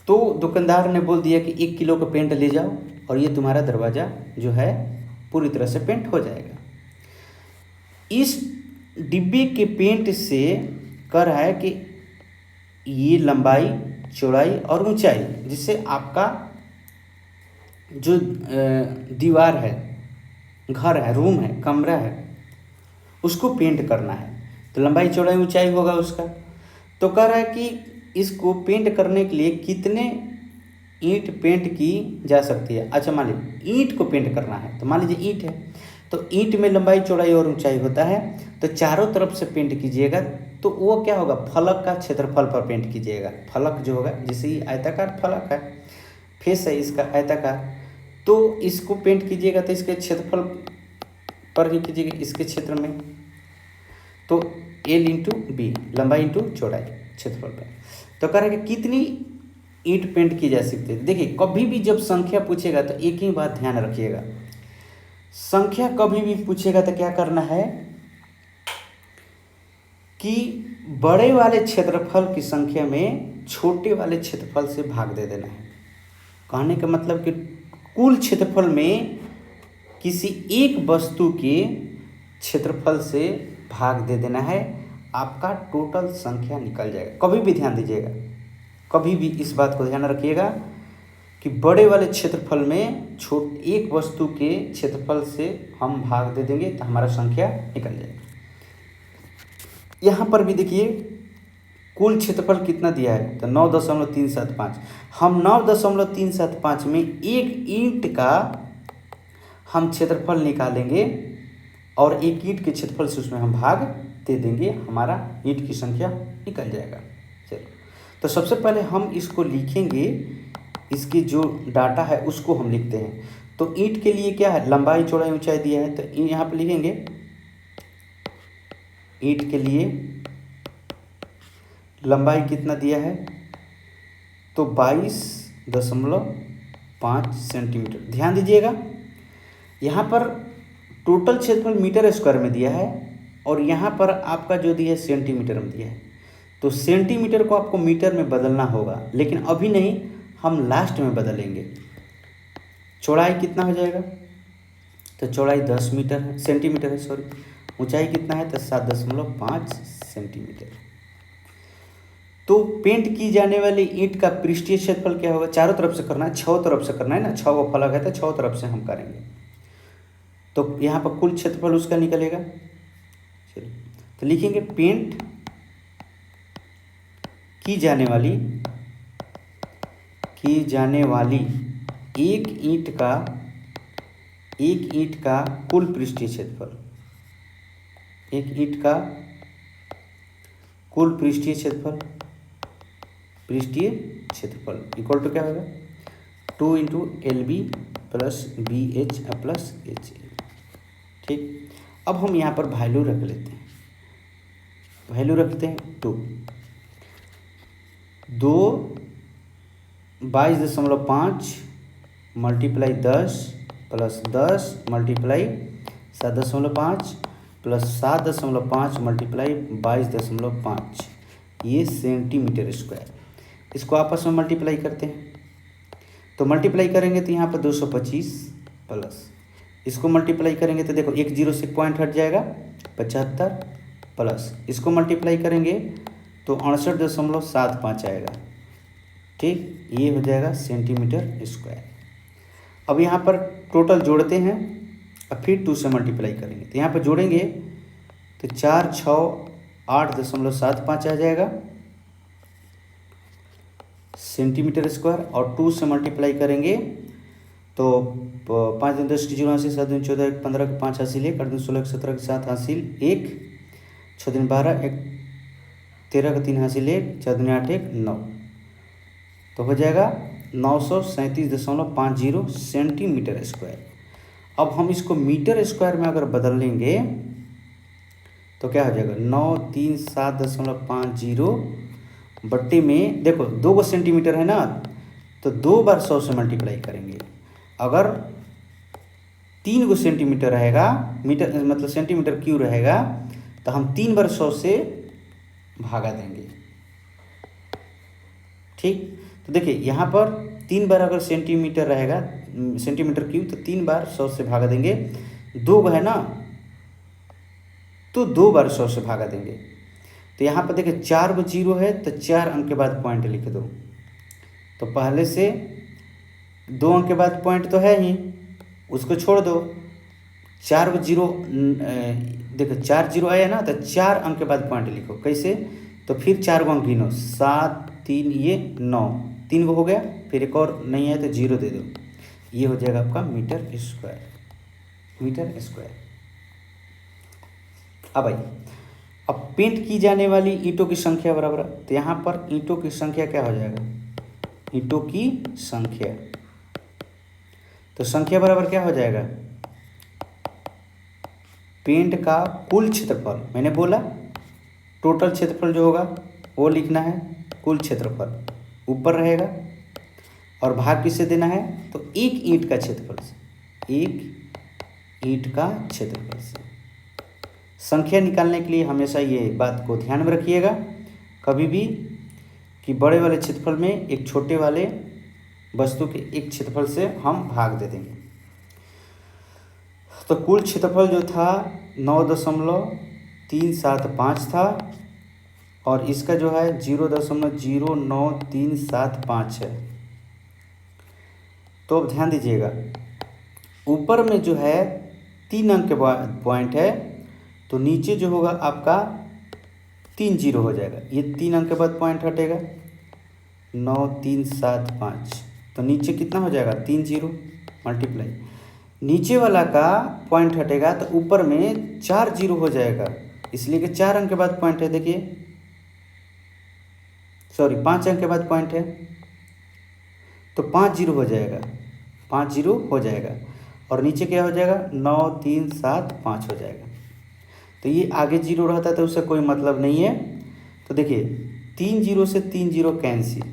Speaker 1: तो दुकानदार ने बोल दिया कि 1 किलो का पेंट ले जाओ और ये तुम्हारा दरवाज़ा जो है पूरी तरह से पेंट हो जाएगा। इस डिब्बे के पेंट से कह रहा है कि ये लंबाई, चौड़ाई और ऊंचाई, जिससे आपका जो दीवार है, घर है, रूम है, कमरा है, उसको पेंट करना है। तो लंबाई, चौड़ाई, ऊंचाई होगा उसका। तो कह रहा है कि इसको पेंट करने के लिए कितने ईंट पेंट की जा सकती है। अच्छा, मान लीजिए ईंट को पेंट करना है, तो मान लीजिए ईंट है, तो ईंट में लंबाई, चौड़ाई और ऊंचाई होता है, तो चारों तरफ से पेंट कीजिएगा तो वो क्या होगा, फलक का क्षेत्रफल पर पेंट कीजिएगा। फलक जो होगा, जैसे ही आयताकार फलक है, फेस है इसका आयताकार, तो इसको पेंट कीजिएगा तो इसके क्षेत्रफल पर ही कीजिएगा, इसके क्षेत्र में। तो L × B, लंबाई इंटू चौड़ाई क्षेत्रफल पर। तो कह रहे हैं कि कितनी ईंट पेंट की जा सकती है। देखिए, कभी भी जब संख्या पूछेगा तो एक ही बात ध्यान रखिएगा, संख्या कभी भी पूछेगा तो क्या करना है कि बड़े वाले क्षेत्रफल की संख्या में छोटे वाले क्षेत्रफल से भाग दे देना है। कहने का मतलब कि कुल क्षेत्रफल में किसी एक वस्तु के क्षेत्रफल से भाग दे देना है, आपका टोटल संख्या निकल जाएगा। कभी भी ध्यान दीजिएगा, कभी भी इस बात को ध्यान रखिएगा कि बड़े वाले क्षेत्रफल में एक वस्तु के क्षेत्रफल से हम भाग दे देंगे तो हमारा संख्या निकल जाएगा। यहाँ पर भी देखिए कुल क्षेत्रफल कितना दिया है, तो 9.375। हम 9.375 में एक ईंट का हम क्षेत्रफल निकालेंगे और एक ईंट के क्षेत्रफल से उसमें हम भाग दे देंगे, हमारा ईंट की संख्या निकल जाएगा। चलो, तो सबसे पहले हम इसको लिखेंगे, इसकी जो डाटा है उसको हम लिखते हैं। तो ईंट के लिए क्या है, लंबाई चौड़ाई ऊंचाई दिया है, तो यहाँ पे लिखेंगे ईंट के लिए लंबाई कितना दिया है, तो 22.5 सेंटीमीटर। ध्यान दीजिएगा यहाँ पर टोटल क्षेत्रफल मीटर स्क्वायर में दिया है और यहाँ पर आपका जो दिया है सेंटीमीटर में दिया है। तो सेंटीमीटर को आपको मीटर में बदलना होगा, लेकिन अभी नहीं, हम लास्ट में बदलेंगे। चौड़ाई कितना हो जाएगा, तो चौड़ाई 10 मीटर है, सेंटीमीटर है सॉरी। ऊंचाई कितना है, तो 7.5 सेंटीमीटर। तो पेंट की जाने वाली ईंट का पृष्ठीय क्षेत्रफल क्या होगा, चारों तरफ से करना है, 6 तरफ से करना है ना, 6 वो फलक है तो 6 तरफ से हम करेंगे। तो यहाँ पर कुल क्षेत्रफल उसका निकलेगा। चलिए तो लिखेंगे पेंट की जाने वाली एक ईंट का कुल पृष्ठीय क्षेत्रफल, एक ईंट का कुल पृष्ठीय क्षेत्रफल इक्वल टू क्या होगा, 2 × LB + BH + HL। ठीक, अब हम यहाँ पर वैल्यू रख लेते हैं, वैल्यू रखते हैं 2 22.5 मल्टीप्लाई 10 + 10 मल्टीप्लाई 7.5 + 7.5 मल्टीप्लाई 22.5, ये सेंटीमीटर स्क्वायर। इसको आपस में मल्टीप्लाई करते हैं, तो मल्टीप्लाई करेंगे तो यहाँ पर 225 प्लस इसको मल्टीप्लाई करेंगे तो देखो एक जीरो से पॉइंट हट जाएगा 75 प्लस इसको मल्टीप्लाई करेंगे तो 68.75 आएगा। ठीक, ये हो जाएगा सेंटीमीटर स्क्वायर। अब यहाँ पर टोटल जोड़ते हैं और फिर 2 से मल्टीप्लाई करेंगे, तो यहाँ पर जोड़ेंगे तो 4 6 8.75 आ जाएगा सेंटीमीटर स्क्वायर, और 2 से मल्टीप्लाई करेंगे तो 5 × 10 = 0 7 × 14 = 15 5 हासिल 1 8 × 16 = 17 7 हासिल 1 6 × 12 1 13 3 हासिल 1 4 × 8 1 9, तो हो जाएगा 937.50 सेंटीमीटर स्क्वायर। अब हम इसको मीटर स्क्वायर में अगर बदल लेंगे तो क्या हो जाएगा, 937.50 बट्टे में देखो 2 सेंटीमीटर है ना, तो 2 बार 100 से मल्टीप्लाई करेंगे। अगर 3 सेंटीमीटर रहेगा, मीटर मतलब सेंटीमीटर क्यूब रहेगा, तो हम 3 बार 100 से भागा देंगे। ठीक, तो देखिए यहाँ पर 3 बार अगर सेंटीमीटर रहेगा, सेंटीमीटर क्यूब, तो 3 बार 100 से भागा देंगे। 2 है ना, तो 2 बार 100 से भागा देंगे। तो यहाँ पर देखिए 4 गो 0 है, तो 4 अंक के बाद पॉइंट लिख दो। तो पहले से 2 अंक के बाद पॉइंट तो है ही, उसको छोड़ दो। 4 गो 0 देखो 4 0 आया ना, तो 4 अंक के बाद पॉइंट लिखो। कैसे, तो फिर 4 गो अंक गिनो, 7 3 ये 9, 3 गो हो गया, फिर एक और नहीं है तो 0 दे दो। ये हो जाएगा आपका मीटर स्क्वायर, मीटर स्क्वायर। अब आइए, अब पेंट की जाने वाली ईंटों की संख्या बराबर, तो यहाँ पर ईंटों की संख्या क्या हो जाएगा, ईंटों की संख्या, तो संख्या बराबर क्या हो जाएगा, पेंट का कुल क्षेत्रफल। मैंने बोला टोटल क्षेत्रफल जो होगा वो लिखना है, कुल क्षेत्रफल ऊपर रहेगा, और भाग किससे देना है, तो एक ईंट का क्षेत्रफल से, एक ईंट का क्षेत्रफल से। संख्या निकालने के लिए हमेशा ये बात को ध्यान में रखिएगा कभी भी, कि बड़े वाले क्षेत्रफल में एक छोटे वाले वस्तु के एक क्षेत्रफल से हम भाग दे देंगे। तो कुल क्षेत्रफल जो था 9.0375 था, और इसका जो है 0.09375 है। तो अब ध्यान दीजिएगा, ऊपर में जो है 3 अंक के पॉइंट है, तो नीचे जो होगा आपका 3 0 हो जाएगा। ये 3 अंक के बाद पॉइंट हटेगा 9375, तो नीचे कितना हो जाएगा 3 0 मल्टीप्लाई, नीचे वाला का पॉइंट हटेगा तो ऊपर में 4 0 हो जाएगा, इसलिए कि 4 अंक के बाद पॉइंट है। देखिए सॉरी 5 अंक के बाद पॉइंट है तो 5 जीरो हो जाएगा, 5 जीरो हो जाएगा और नीचे क्या हो जाएगा 9 3 7 5 हो जाएगा। तो ये आगे जीरो रहता है तो उससे कोई मतलब नहीं है। तो देखिए 3 जीरो से 3 जीरो कैंसिल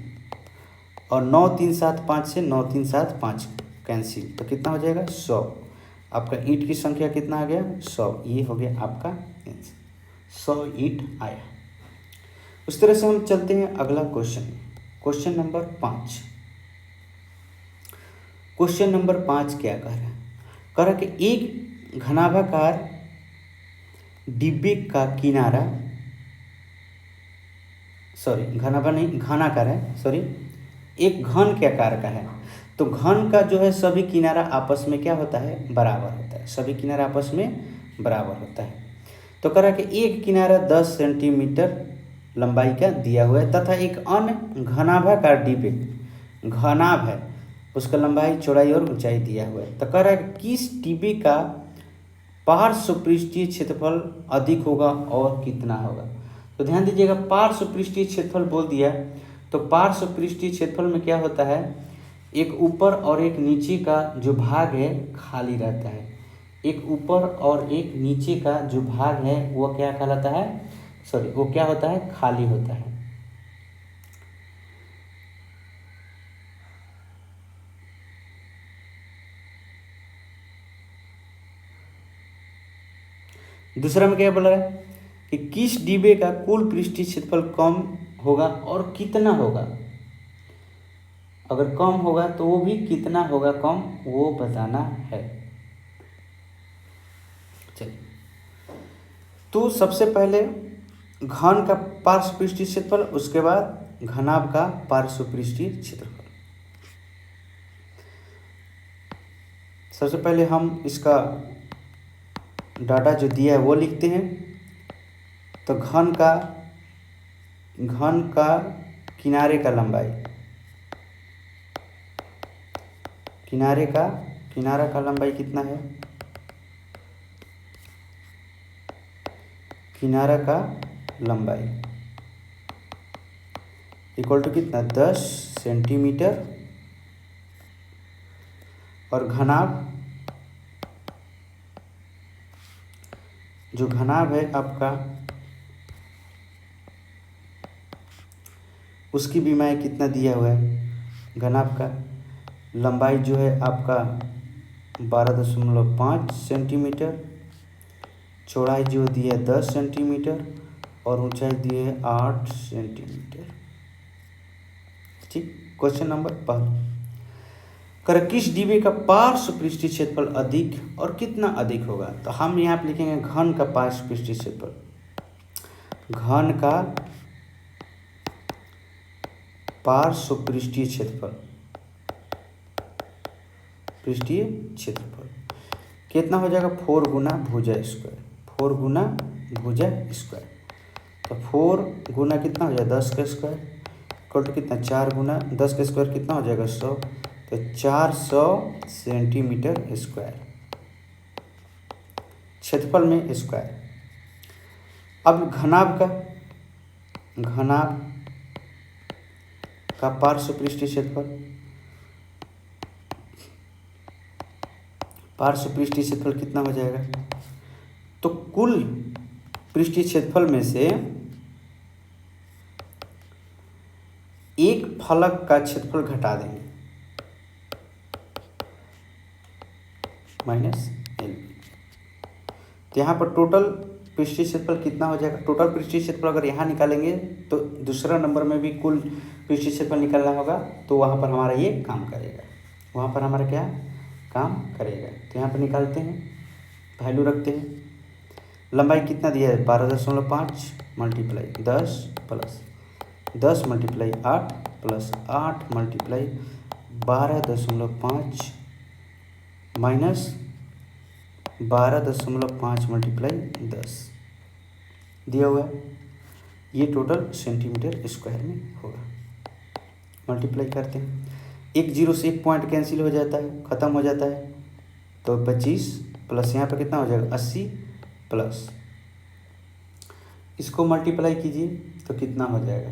Speaker 1: और 9 3 7 5 से 9 3 7 5 कैंसिल, तो कितना हो जाएगा 100। आपका ईंट की संख्या कितना आ गया 100, ये हो गया आपका आंसर, 100 ईंट आया। उस तरह से हम चलते हैं अगला question, question number 5। Question number 5 क्या कह रहा है, कह रहा है कि एक घनाभाकार डिब्बे का किनारा, सॉरी घनाभा नहीं घनाकार है, सॉरी एक घन के आकार का है। तो घन का जो है सभी किनारा आपस में क्या होता है बराबर होता है, सभी किनारा आपस में बराबर होता है। तो कह रहा है कि एक किनारा 10 सेंटीमीटर लंबाई का दिया हुआ है तथा एक अन्य घनाभाकार डिब्बे, घनाभ है उसका लंबाई चौड़ाई और ऊंचाई दिया हुआ है। तो कह रहा है कि किस डिब्बे का पार्श्व पृष्ठीय क्षेत्रफल अधिक होगा और कितना होगा। तो ध्यान दीजिएगा पार्श्व पृष्ठीय क्षेत्रफल बोल दिया, तो पार्श्व पृष्ठीय क्षेत्रफल में क्या होता है, एक ऊपर और एक नीचे का जो भाग है खाली रहता है, एक ऊपर और एक नीचे का जो भाग है वो क्या कहलाता है, सॉरी वो क्या होता है खाली होता है। दूसरा में क्या बोल रहा है कि किस डिब्बे का कुल पृष्ठीय क्षेत्रफल कम होगा और कितना होगा। अगर कम होगा तो वो भी कितना होगा कम वो बताना है। चलिए तो सबसे पहले घन का पार्श्व पृष्ठीय क्षेत्रफल, उसके बाद घनाभ का पार्श्व पृष्ठीय क्षेत्रफल। सबसे पहले हम इसका डाटा जो दिया है वो लिखते हैं। तो घन का किनारे का लंबाई, किनारा का लंबाई कितना है, किनारा का लंबाई इक्वल टू कितना 10 सेंटीमीटर और घनाभ, जो घनाभ है आपका उसकी विमाएँ कितना दिया हुआ है, घनाभ का लंबाई जो है आपका 12.5 सेंटीमीटर, चौड़ाई जो दी है 10 सेंटीमीटर और ऊंचाई दी है 8 सेंटीमीटर। ठीक, क्वेश्चन नंबर 5, कर किस डिब्बे का पार्श्व पृष्ठीय क्षेत्रफल अधिक और कितना अधिक होगा। तो हम यहाँ पे लिखेंगे घन का पार्श्व पृष्ठीय क्षेत्रफल, घन का पार्श्व पृष्ठीय क्षेत्रफल, पृष्ठीय क्षेत्रफल कितना हो जाएगा 4 गुना भुजा स्क्वायर, 4 गुना भुजा स्क्वायर। तो 4 गुना कितना हो जाएगा 10 का स्क्वायर इक्वल टू कितना 4 गुना 10 का स्क्वायर कितना हो जाएगा 100, तो 400 सेंटीमीटर स्क्वायर क्षेत्रफल में स्क्वायर। अब घनाभ का पार्श्व पृष्ठीय क्षेत्रफल, पार्श्व पृष्ठीय क्षेत्रफल कितना हो जाएगा, तो कुल पृष्ठीय क्षेत्रफल में से एक फलक का क्षेत्रफल घटा देंगे माइनस एल। तो यहाँ पर टोटल पृष्ठीय क्षेत्रफल कितना हो जाएगा, टोटल पृष्ठीय क्षेत्रफल अगर यहाँ निकालेंगे तो दूसरा नंबर में भी कुल पृष्ठीय क्षेत्रफल निकालना होगा, तो वहाँ पर हमारा ये काम करेगा, वहाँ पर हमारा क्या काम करेगा। तो यहाँ पर निकालते हैं, वैल्यू रखते हैं। लंबाई कितना दिया है 12.5 multiply 10 plus 10 multiply 8 plus 8 multiply 12.5 minus 12.5 multiply 10 दिया हुआ है। ये टोटल सेंटीमीटर स्क्वायर में होगा। मल्टीप्लाई करते हैं, एक जीरो से एक पॉइंट कैंसिल हो जाता है, ख़त्म हो जाता है, तो 25 प्लस यहाँ पर कितना हो जाएगा 80 प्लस इसको मल्टीप्लाई कीजिए तो कितना हो जाएगा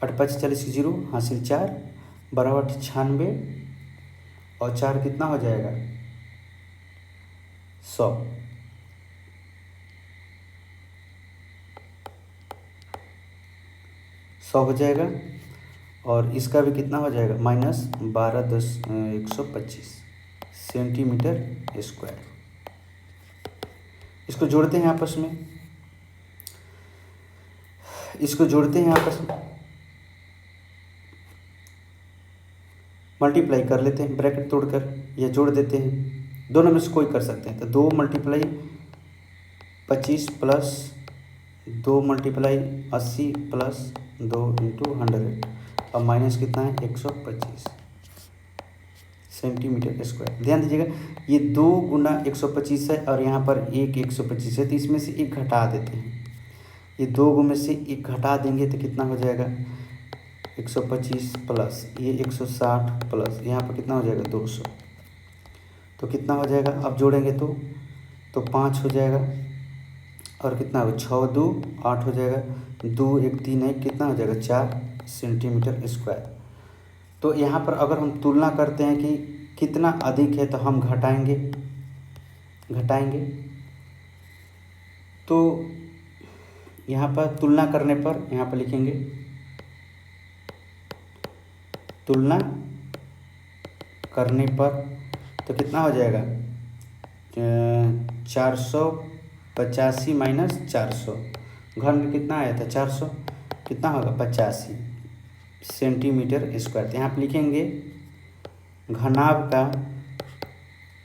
Speaker 1: 8 5 40 जीरो, हासिल 4, बराबर 96, और 4 कितना हो जाएगा 100। 100 हो जाएगा, और इसका भी कितना हो जाएगा -12 × 10 = 125 सेंटीमीटर स्क्वायर। इसको जोड़ते हैं आपस में, मल्टीप्लाई कर लेते हैं ब्रैकेट तोड़कर, या जोड़ देते हैं, दोनों में से कोई कर सकते हैं। तो 2 × 25 प्लस 2 × 80 प्लस 2 × 100, अब माइनस कितना है 125 सेंटीमीटर स्क्वायर। ध्यान दीजिएगा, ये 2 × 125 है, और यहाँ पर 125 है, तो इसमें से एक घटा देते हैं। ये 2 में से एक घटा देंगे तो कितना हो जाएगा 125 प्लस ये 160 प्लस यहाँ पर कितना हो जाएगा 200, तो कितना हो जाएगा, अब जोड़ेंगे तो 5 हो जाएगा, और कितना होगा 6 2 8 हो जाएगा, 2 1 3 1 कितना हो जाएगा 4 सेंटीमीटर स्क्वायर। तो यहाँ पर अगर हम तुलना करते हैं कि कितना अधिक है, तो हम घटाएंगे, तो यहाँ पर तुलना करने पर यहाँ पर लिखेंगे, तुलना करने पर तो कितना हो जाएगा 485 माइनस 400, घन में कितना आया था 400, कितना होगा 85 सेंटीमीटर स्क्वायर। तो यहाँ पर लिखेंगे घनाभ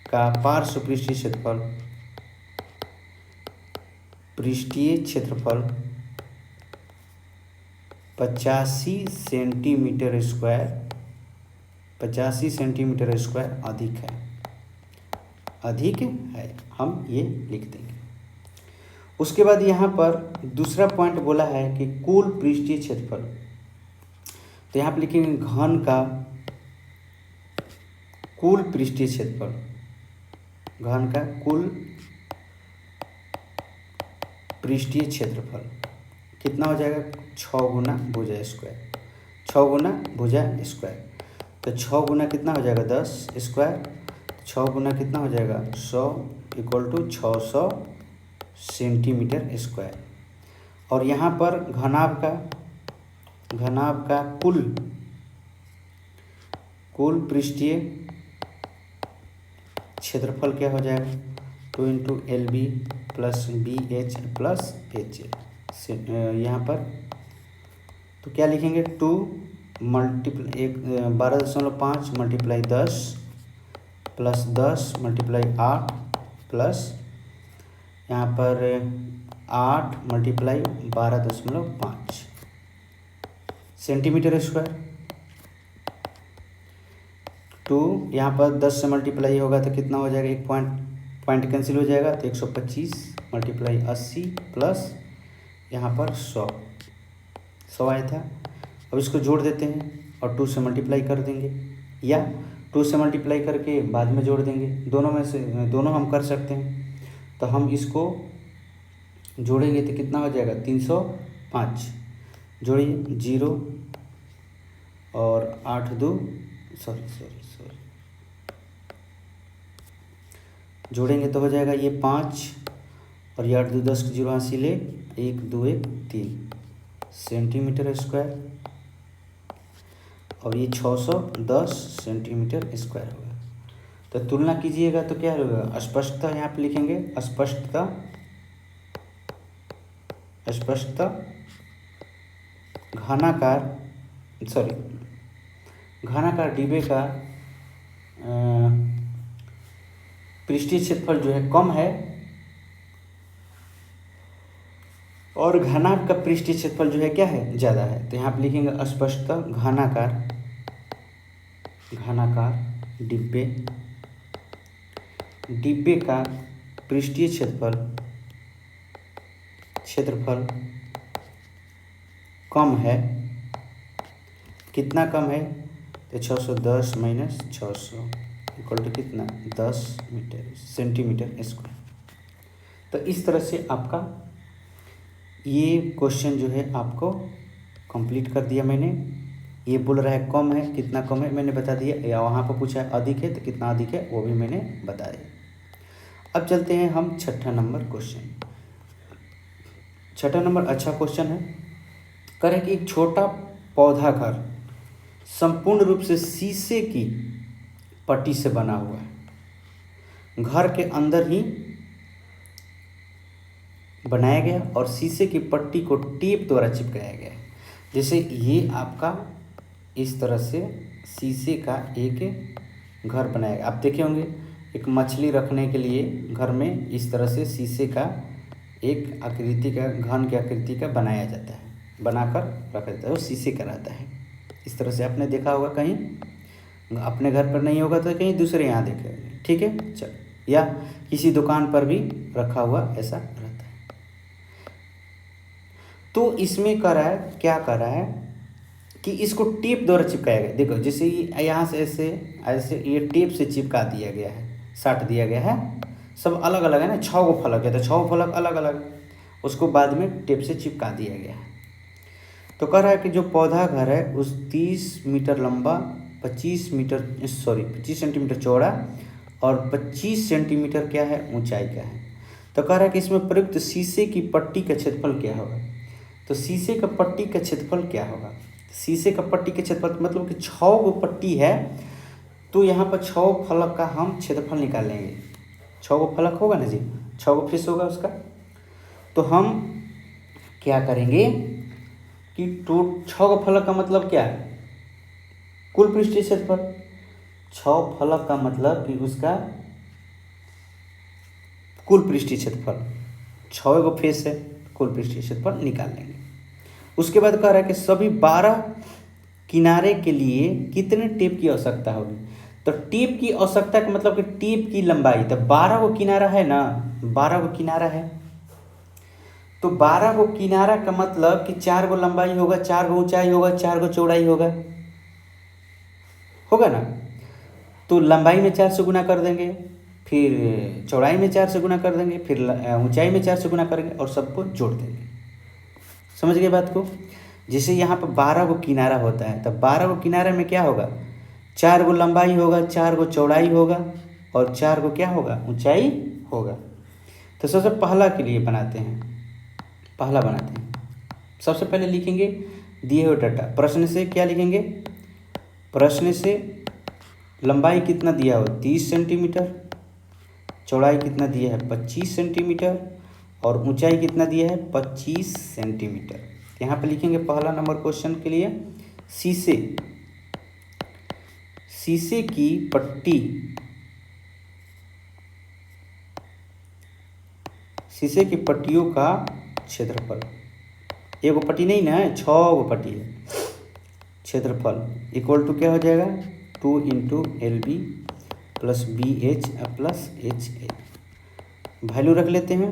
Speaker 1: का पार्श्व पृष्ठीय क्षेत्रफल 85 सेंटीमीटर स्क्वायर अधिक है, हम ये लिख देंगे। उसके बाद यहाँ पर दूसरा पॉइंट बोला है कि कुल पृष्ठीय क्षेत्रफल, तो यहाँ पर लिखेंगे घन का कुल पृष्ठीय क्षेत्रफल, घन का कुल पृष्ठीय क्षेत्रफल कितना हो जाएगा 6 गुना भुजा स्क्वायर, 6 गुना भुजा स्क्वायर। तो 6 गुना कितना हो जाएगा 10 स्क्वायर, 6 गुना कितना हो जाएगा 100 = 600 सेंटीमीटर स्क्वायर। और यहाँ पर घनाभ का कुल पृष्ठीय क्षेत्रफल क्या हो जाएगा 2 × LB + BH + HA। यहाँ पर तो क्या लिखेंगे 2 × 12.5 × 10 प्लस 10 × 8 प्लस यहाँ पर 8 × 12.5 सेंटीमीटर स्क्वायर। 2 यहाँ पर 10 से मल्टीप्लाई होगा तो कितना हो जाएगा, एक पॉइंट कैंसिल हो जाएगा, तो 125 × 80 प्लस यहाँ पर 100 आया था। अब इसको जोड़ देते हैं और 2 से मल्टीप्लाई कर देंगे, या 2 से मल्टीप्लाई करके बाद में जोड़ देंगे, दोनों हम कर सकते हैं। तो हम इसको जोड़ेंगे तो कितना हो जाएगा 305, जोड़िए 0 और 8 2 सॉरी जोड़ेंगे तो हो जाएगा ये 5 और ये 8 2 10 0 हासिल 1 2 1 3 सेंटीमीटर स्क्वायर, और ये 610 सेंटीमीटर स्क्वायर होगा। तो तुलना कीजिएगा तो क्या होगा, स्पष्टता यहाँ पे लिखेंगे, स्पष्टता घनाकार डिब्बे का पृष्ठीय क्षेत्रफल जो है कम है, और घनाभ का पृष्ठीय क्षेत्रफल जो है क्या है ज़्यादा है। तो यहाँ पे लिखेंगे स्पष्टता घनाकार डिब्बे का पृष्ठीय क्षेत्रफल कम है। कितना कम है, तो 610 माइनस 600 इक्वल टू कितना 10 सेंटीमीटर स्क्वायर। तो इस तरह से आपका ये क्वेश्चन जो है आपको कंप्लीट कर दिया मैंने। ये बोल रहा है कम है, कितना कम है मैंने बता दिया, या वहाँ पर पूछा है अधिक है तो कितना अधिक है वो भी मैंने बता दिया। अब चलते हैं हम छठा नंबर क्वेश्चन। छठा नंबर अच्छा क्वेश्चन है। करें कि एक छोटा पौधा घर संपूर्ण रूप से शीशे की पट्टी से बना हुआ है। घर के अंदर ही बनाया गया और शीशे की पट्टी को टेप द्वारा चिपकाया गया है। जैसे ये आपका इस तरह से शीशे का एक घर बनाया गया। आप देखे होंगे एक मछली रखने के लिए घर में इस तरह से शीशे का एक आकृति का, घन की आकृति का बनाया जाता है, बनाकर रखा जाता है, वो शीशे का रहता है। इस तरह से आपने देखा होगा, कहीं अपने घर पर नहीं होगा तो कहीं दूसरे यहाँ देखे होंगे। ठीक है, चल, या किसी दुकान पर भी रखा हुआ ऐसा रहता है। तो इसमें कर रहा है, क्या कर रहा है कि इसको टेप द्वारा चिपकाया गया। देखो जैसे यहाँ से ऐसे ऐसे ये टेप से चिपका दिया गया है, साट दिया गया है। सब अलग अलग है ना, 6 गो फलक है तो 6 फलक अलग अलग, उसको बाद में टेप से चिपका दिया गया है। तो कह रहा है कि जो पौधा घर है उस 30 मीटर लंबा, 25 सेंटीमीटर चौड़ा और 25 सेंटीमीटर क्या है ऊंचाई का है। तो कह रहा है कि इसमें प्रयुक्त शीशे की पट्टी का क्षेत्रफल क्या होगा। तो शीशे का पट्टी का क्षेत्रफल क्या होगा। शीशे का पट्टी के क्षेत्रफल मतलब कि 6 गो पट्टी है, तो यहाँ पर 6 फलक का हम क्षेत्रफल निकालेंगे। 6 गो फलक होगा ना जी, 6 गो फेस होगा उसका। तो हम क्या करेंगे कि 6 गो फलक का मतलब क्या है, कुल पृष्ठीय क्षेत्रफल। 6 फलक का मतलब कि उसका कुल पृष्ठीय क्षेत्रफल, 6 गो फेस है, कुल पृष्ठीय क्षेत्रफल निकाल लेंगे। उसके बाद कह रहा है कि सभी 12 किनारे के लिए कितने टेप की आवश्यकता होगी। तो टेप की आवश्यकता का मतलब कि टेप की लंबाई, तो 12 गो किनारा है ना, 12 गो किनारा है, तो 12 गो किनारा का मतलब कि 4 गो लंबाई होगा, 4 गो ऊंचाई होगा, 4 गो चौड़ाई होगा ना। तो लंबाई में 4 से गुना कर देंगे, फिर चौड़ाई में 4 से गुना कर देंगे, फिर ऊंचाई में 4 से गुना करेंगे और सबको जोड़ देंगे। समझ गए बात को। जैसे यहाँ पर 12 गो किनारा होता है, तब 12 गो किनारे में क्या होगा, 4 गो लंबाई होगा, 4 गो चौड़ाई होगा और 4 गो क्या होगा, ऊंचाई होगा। तो सबसे पहला के लिए बनाते हैं, पहला बनाते हैं। सबसे पहले लिखेंगे दिए हुए डाटा, प्रश्न से क्या लिखेंगे, प्रश्न से लंबाई कितना दिया हो 30 सेंटीमीटर, चौड़ाई कितना दिया है 25 सेंटीमीटर और ऊंचाई कितना दिया है 25 सेंटीमीटर। यहाँ पे लिखेंगे पहला नंबर क्वेश्चन के लिए शीशे की पट्टी, शीशे की पट्टियों का क्षेत्रफल, एक गो पट्टी नहीं ना है, 6 गो पट्टी है, क्षेत्रफल इक्वल टू क्या हो जाएगा 2 into LB plus BH plus HA। Value रख लेते हैं।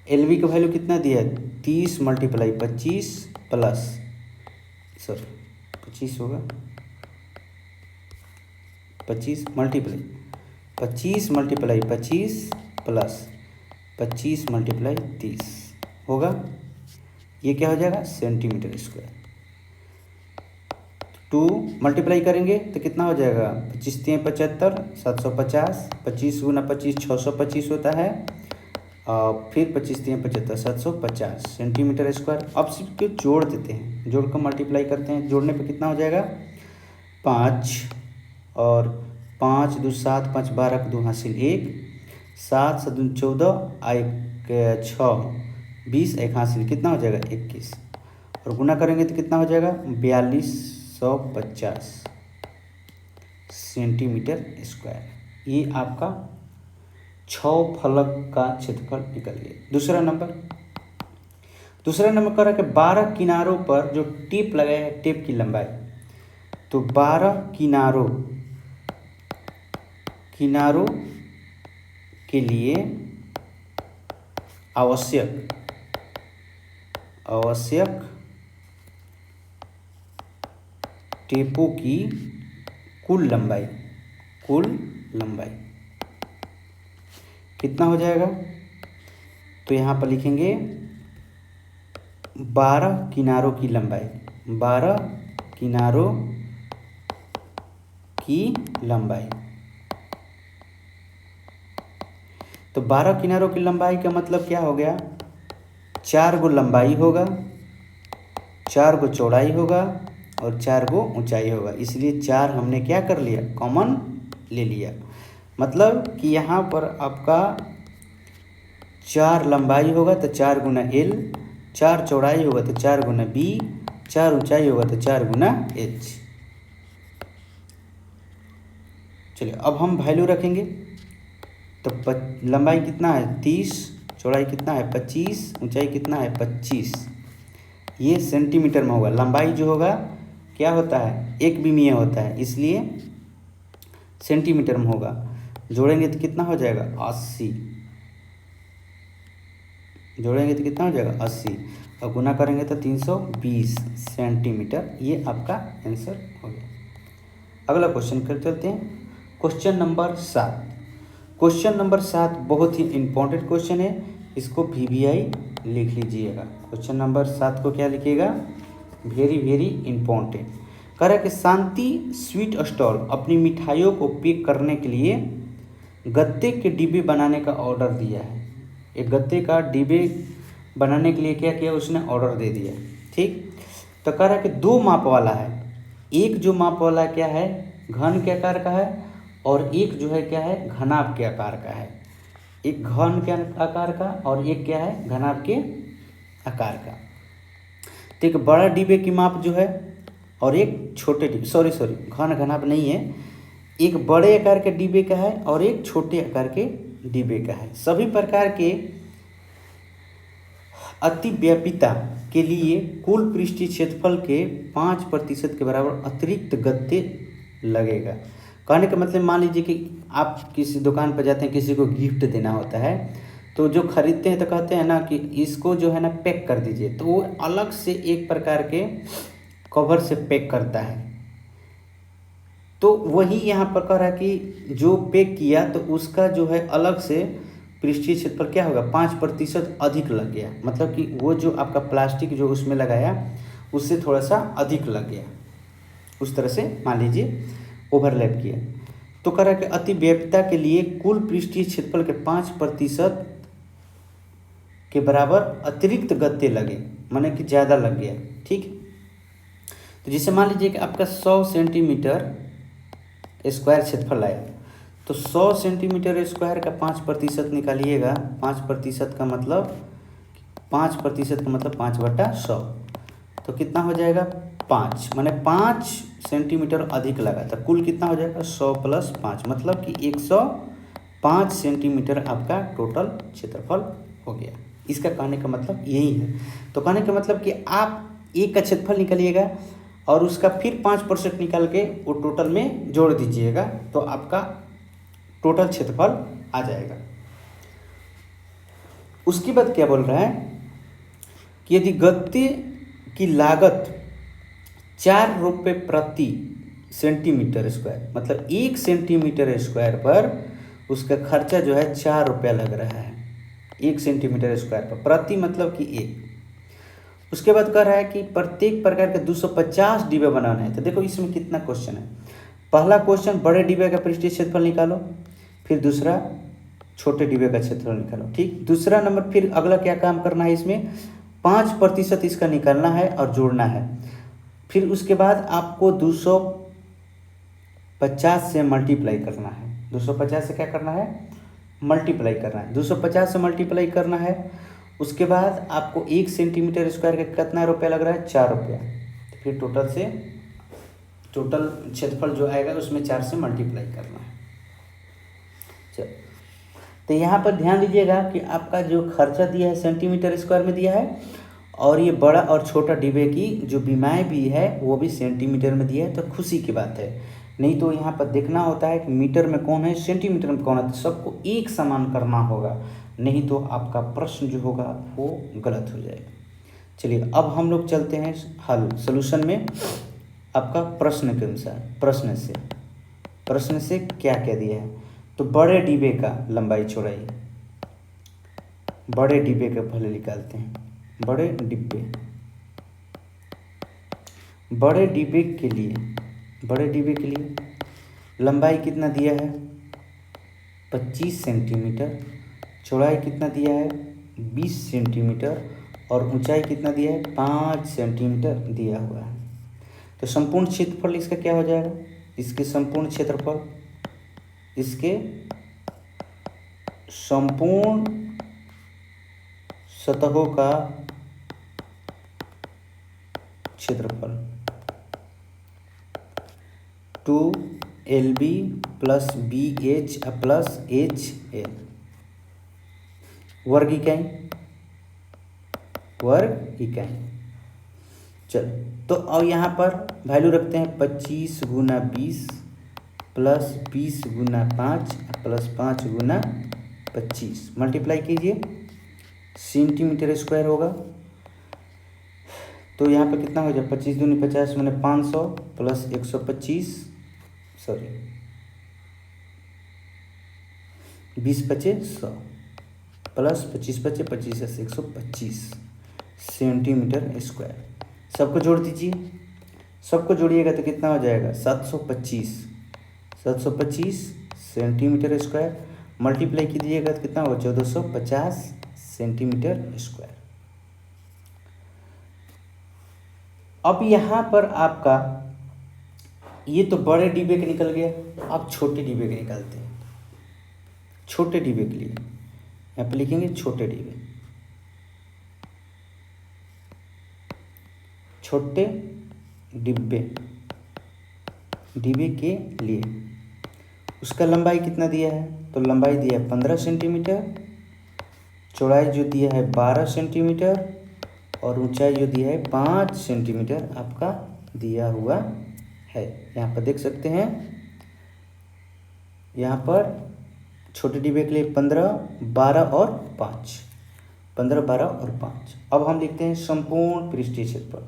Speaker 1: LB का वैल्यू कितना दिया है 30 मल्टीप्लाई 25 प्लस 25 होगा, 25 मल्टीप्लाई 25 प्लस 25 मल्टीप्लाई 30 होगा, ये क्या हो जाएगा सेंटीमीटर स्क्वायर। 2 मल्टीप्लाई करेंगे तो कितना हो जाएगा 25 3 75 750, 25 गुना 25 625 होता है और फिर 25 3 75 750 सेंटीमीटर स्क्वायर। अब सिर्फ जोड़ देते हैं, जोड़ कर मल्टीप्लाई करते हैं, जोड़ने पे कितना हो जाएगा 5 और 5 2 7 5 12 2 हासिल 1, 7 7 2 14 1 6 20 1 हासिल कितना हो जाएगा 21 और गुना करेंगे तो कितना हो जाएगा 4250 सेंटीमीटर स्क्वायर। ये आपका 6 फलक का क्षेत्रफल निकल गया। दूसरा नंबर कर रहा है कि 12 किनारों पर जो टेप लगाया है, टेप की लंबाई, तो 12 किनारों के लिए आवश्यक टेपों की कुल लंबाई कितना हो जाएगा। तो यहाँ पर लिखेंगे 12 किनारों की लंबाई, 12 किनारों की लंबाई। तो 12 किनारों की लंबाई का मतलब क्या हो गया, 4 गो लंबाई होगा, 4 गो चौड़ाई होगा और 4 गो ऊंचाई होगा। इसलिए 4 हमने क्या कर लिया, कॉमन ले लिया। मतलब कि यहाँ पर आपका 4 लंबाई होगा तो 4 गुना एल, 4 चौड़ाई होगा तो 4 गुना बी, 4 ऊंचाई होगा तो 4 गुना एच। चलिए अब हम वैल्यू रखेंगे। तो लंबाई कितना है 30, चौड़ाई कितना है 25, ऊंचाई कितना है 25। ये सेंटीमीटर में होगा। लंबाई जो होगा क्या होता है, एक विमीय होता है, इसलिए सेंटीमीटर में होगा। जोड़ेंगे तो कितना हो जाएगा 80, जोड़ेंगे तो कितना हो जाएगा 80 और गुना करेंगे तो 320 सेंटीमीटर। ये आपका आंसर हो गया। अगला क्वेश्चन कर चलते हैं। Question number 7। क्वेश्चन नंबर 7 बहुत ही इंपॉर्टेंट क्वेश्चन है, इसको VVI लिख लीजिएगा। क्वेश्चन नंबर 7 को क्या लिखिएगा, वेरी वेरी इंपॉर्टेंट। कह रहा है कि शांति स्वीट स्टॉल अपनी मिठाइयों को पैक करने के लिए गत्ते के डिब्बे बनाने का ऑर्डर दिया है। एक गत्ते का डिब्बे बनाने के लिए क्या किया, उसने ऑर्डर दे दिया। ठीक, तो कह रहा है कि 2 माप वाला है। एक जो माप वाला क्या है, घन के आकार का है, और एक जो है क्या है, घनाभ के आकार का है। एक घन के आकार का और एक क्या है, घनाभ के आकार का। तो एक बड़ा डिब्बे की माप जो है और एक छोटे डिब्बे, सॉरी घन घनाभ नहीं है, एक बड़े आकार के डिब्बे का है और एक छोटे आकार के डिब्बे का है। सभी प्रकार के अतिव्यापिता के लिए कुल पृष्ठीय क्षेत्रफल के 5% के बराबर अतिरिक्त गत्ते लगेगा। कहने का मतलब मान लीजिए कि आप किसी दुकान पर जाते हैं, किसी को गिफ्ट देना होता है, तो जो खरीदते हैं तो कहते हैं ना कि इसको जो है ना पैक कर दीजिए, तो वो अलग से एक प्रकार के कवर से पैक करता है। तो वही यहाँ पर कह रहा है कि जो पैक किया तो उसका जो है अलग से पृष्ठीय क्षेत्रफल क्या होगा, 5% अधिक लग गया। मतलब कि वो जो आपका प्लास्टिक जो उसमें लगाया उससे थोड़ा सा अधिक लग गया, उस तरह से मान लीजिए ओवरलैप किया। तो कह रहा है कि अतिव्याप्यता के लिए कुल पृष्ठीय क्षेत्रफल के 5% के बराबर अतिरिक्त गत्ते लगे, माने कि ज़्यादा लग गया। ठीक, तो जैसे मान लीजिए कि आपका 100 सेंटीमीटर स्क्वायर क्षेत्रफल आया, तो 100 सेंटीमीटर स्क्वायर का 5% निकालिएगा। 5% का मतलब 5/100, तो कितना हो जाएगा 5, माने 5 सेंटीमीटर अधिक लगा था। कुल कितना हो जाएगा 100 + 5, मतलब कि 105 सेंटीमीटर आपका टोटल क्षेत्रफल हो गया। इसका कहने का मतलब यही है। तो कहने का मतलब कि आप एक का क्षेत्रफल निकालिएगा और उसका फिर 5% निकाल के वो टोटल में जोड़ दीजिएगा, तो आपका टोटल क्षेत्रफल आ जाएगा। उसके बाद क्या बोल रहा है कि यदि गत्ते की लागत 4 रुपये प्रति सेंटीमीटर स्क्वायर, मतलब 1 सेंटीमीटर स्क्वायर पर उसका खर्चा जो है 4 रुपया लग रहा है 1 सेंटीमीटर स्क्वायर पर, प्रति मतलब कि 1। उसके बाद कह रहा है कि प्रत्येक प्रकार के 250 डिब्बे बनाने हैं। तो देखो इसमें कितना क्वेश्चन है। पहला क्वेश्चन बड़े डिब्बे का पृष्ठीय क्षेत्रफल निकालो, फिर दूसरा छोटे डिब्बे का क्षेत्रफल निकालो। ठीक, दूसरा नंबर फिर अगला क्या काम करना है, इसमें 5% इसका निकालना है और जोड़ना है। फिर उसके बाद आपको 250 से मल्टीप्लाई करना है। 250 से क्या करना है, मल्टीप्लाई करना है। 250 से मल्टीप्लाई करना है। उसके बाद आपको 1 सेंटीमीटर स्क्वायर का कितना रुपया लग रहा है, 4 रुपया। फिर टोटल क्षेत्रफल जो आएगा उसमें 4 से मल्टीप्लाई करना है। चलो, तो यहाँ पर ध्यान दीजिएगा कि आपका जो खर्चा दिया है सेंटीमीटर स्क्वायर में दिया है, और ये बड़ा और छोटा डिब्बे की जो बीमाएँ भी है वो भी सेंटीमीटर में दिया है। तो खुशी की बात है, नहीं तो यहाँ पर देखना होता है कि मीटर में कौन है, सेंटीमीटर में कौन है, तो सबको एक समान करना होगा, नहीं तो आपका प्रश्न जो होगा वो गलत हो जाएगा। चलिए अब हम लोग चलते हैं हल सॉल्यूशन में। आपका प्रश्न के अनुसार प्रश्न से क्या क्या दिया है। तो बड़े डिब्बे का लंबाई चौड़ाई, बड़े डिब्बे का पहले निकालते हैं। बड़े डिब्बे बड़े डिब्बे के लिए लंबाई कितना दिया है 25 सेंटीमीटर, चौड़ाई कितना दिया है 20 सेंटीमीटर और ऊंचाई कितना दिया है 5 सेंटीमीटर दिया हुआ है। तो संपूर्ण क्षेत्रफल इसका क्या हो जाएगा, इसके संपूर्ण क्षेत्रफल, इसके संपूर्ण सतहों का क्षेत्रफल 2LB plus BH plus HL वर्ग इकाई। चल तो अब यहाँ पर वैल्यू रखते हैं 25 गुना 20 प्लस 20 गुना 5 प्लस 5 गुना 25, मल्टीप्लाई कीजिए, सेंटीमीटर स्क्वायर होगा। तो यहाँ पर कितना हो जाए 25 दूनी 50 मैंने 500 प्लस 125 20 पचे 100 प्लस 25 पचे 25 से 125 सेंटीमीटर स्क्वायर। सबको जोड़ दीजिए, सबको जोड़िएगा तो कितना हो जाएगा 725 सेंटीमीटर स्क्वायर, मल्टीप्लाई कीजिएगा तो कितना होगा 1450 सेंटीमीटर स्क्वायर। अब यहाँ पर आपका ये तो बड़े डिब्बे के निकल गया, अब छोटे डिब्बे के निकालते हैं। छोटे डिब्बे के लिए यहाँ पर लिखेंगे छोटे डिब्बे के लिए उसका लंबाई कितना दिया है, तो लंबाई दिया है 15 सेंटीमीटर, चौड़ाई जो दिया है 12 सेंटीमीटर और ऊंचाई जो दिया है 5 सेंटीमीटर आपका दिया हुआ है। यहाँ पर देख सकते हैं, यहाँ पर छोटे डिब्बे के लिए 15, 12 और 5, 15, 12 और 5। अब हम लिखते हैं संपूर्ण पृष्ठीय क्षेत्रफल।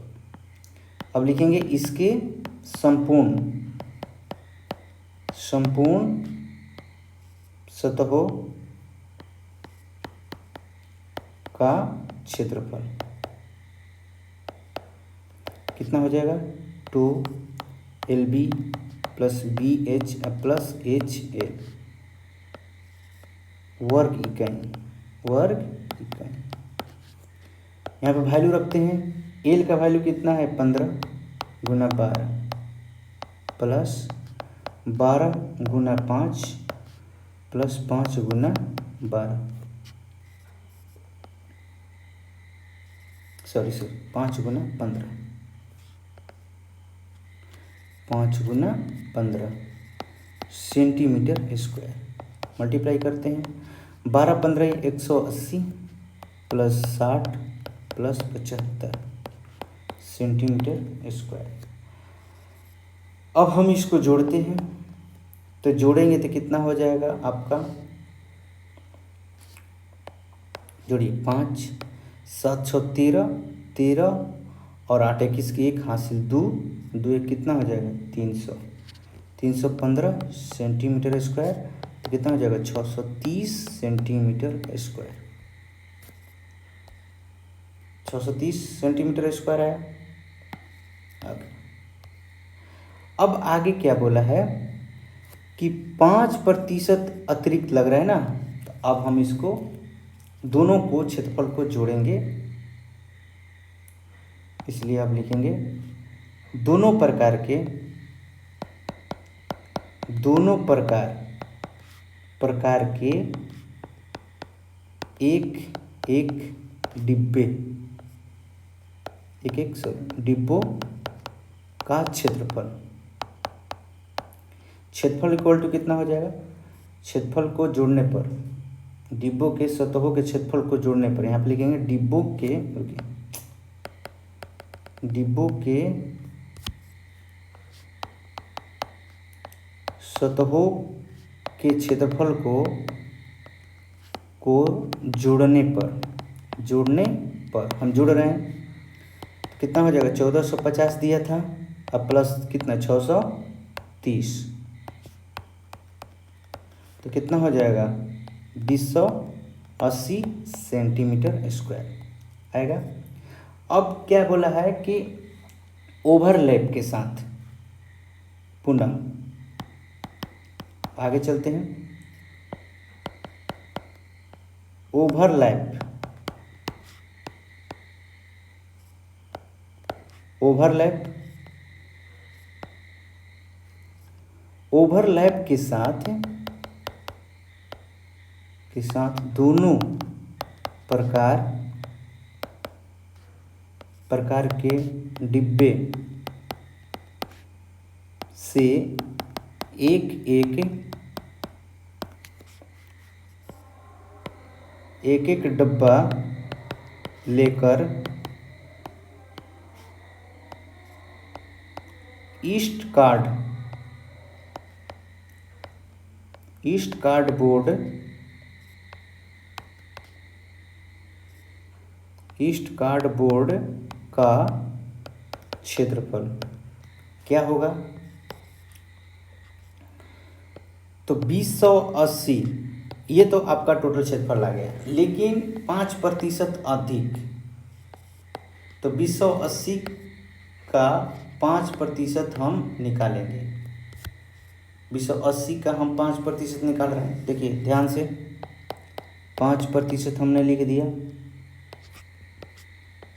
Speaker 1: अब लिखेंगे इसके संपूर्ण सतहों का क्षेत्रफल कितना हो जाएगा 2LB plus BH plus HL वर्ग इकाई। यहाँ पर वैल्यू रखते हैं, L का वैल्यू कितना है 15 गुना 12 प्लस 12 गुना 5 प्लस 5 गुना 12 5 गुना 15 सेंटीमीटर स्क्वायर। मल्टीप्लाई करते हैं, 12 15 180 प्लस 60 प्लस 75 सेंटीमीटर स्क्वायर। अब हम इसको जोड़ते हैं, तो जोड़ेंगे तो कितना हो जाएगा आपका, जोड़िए 5 713 13 और 8 21 की 1 हासिल 2 1 कितना हो जाएगा 315 सेंटीमीटर स्क्वायर। तो कितना हो जाएगा 630 सेंटीमीटर स्क्वायर। 630 सेंटीमीटर स्क्वायर आया। अब आगे क्या बोला है कि 5% अतिरिक्त लग रहा है ना, तो अब हम इसको दोनों को क्षेत्रफल को जोड़ेंगे, इसलिए आप लिखेंगे दोनों प्रकार के एक डिब्बों का क्षेत्रफल इक्वल टू कितना हो जाएगा, क्षेत्रफल को जोड़ने पर, डिब्बों के सतहों के क्षेत्रफल को जोड़ने पर, यहाँ पे लिखेंगे डिब्बों के सतहों के क्षेत्रफल को जोड़ने पर हम जोड़ रहे हैं, तो कितना हो जाएगा 1450 दिया था, अब प्लस कितना 630, तो कितना हो जाएगा 280 सेंटीमीटर स्क्वायर आएगा। अब क्या बोला है कि ओवरलैप के साथ। पुनः आगे चलते हैं। ओवरलैप, ओवरलैप, ओवरलैप के साथ दोनों प्रकार के डिब्बे से एक एक डब्बा लेकर ईस्ट कार्डबोर्ड का क्षेत्रफल क्या होगा? तो 2080, ये तो आपका टोटल क्षेत्रफल आ गया, लेकिन 5% अधिक, तो 2080 का 5% हम निकालेंगे। 2080 का हम 5% निकाल रहे हैं। देखिए ध्यान से, 5% हमने लिख दिया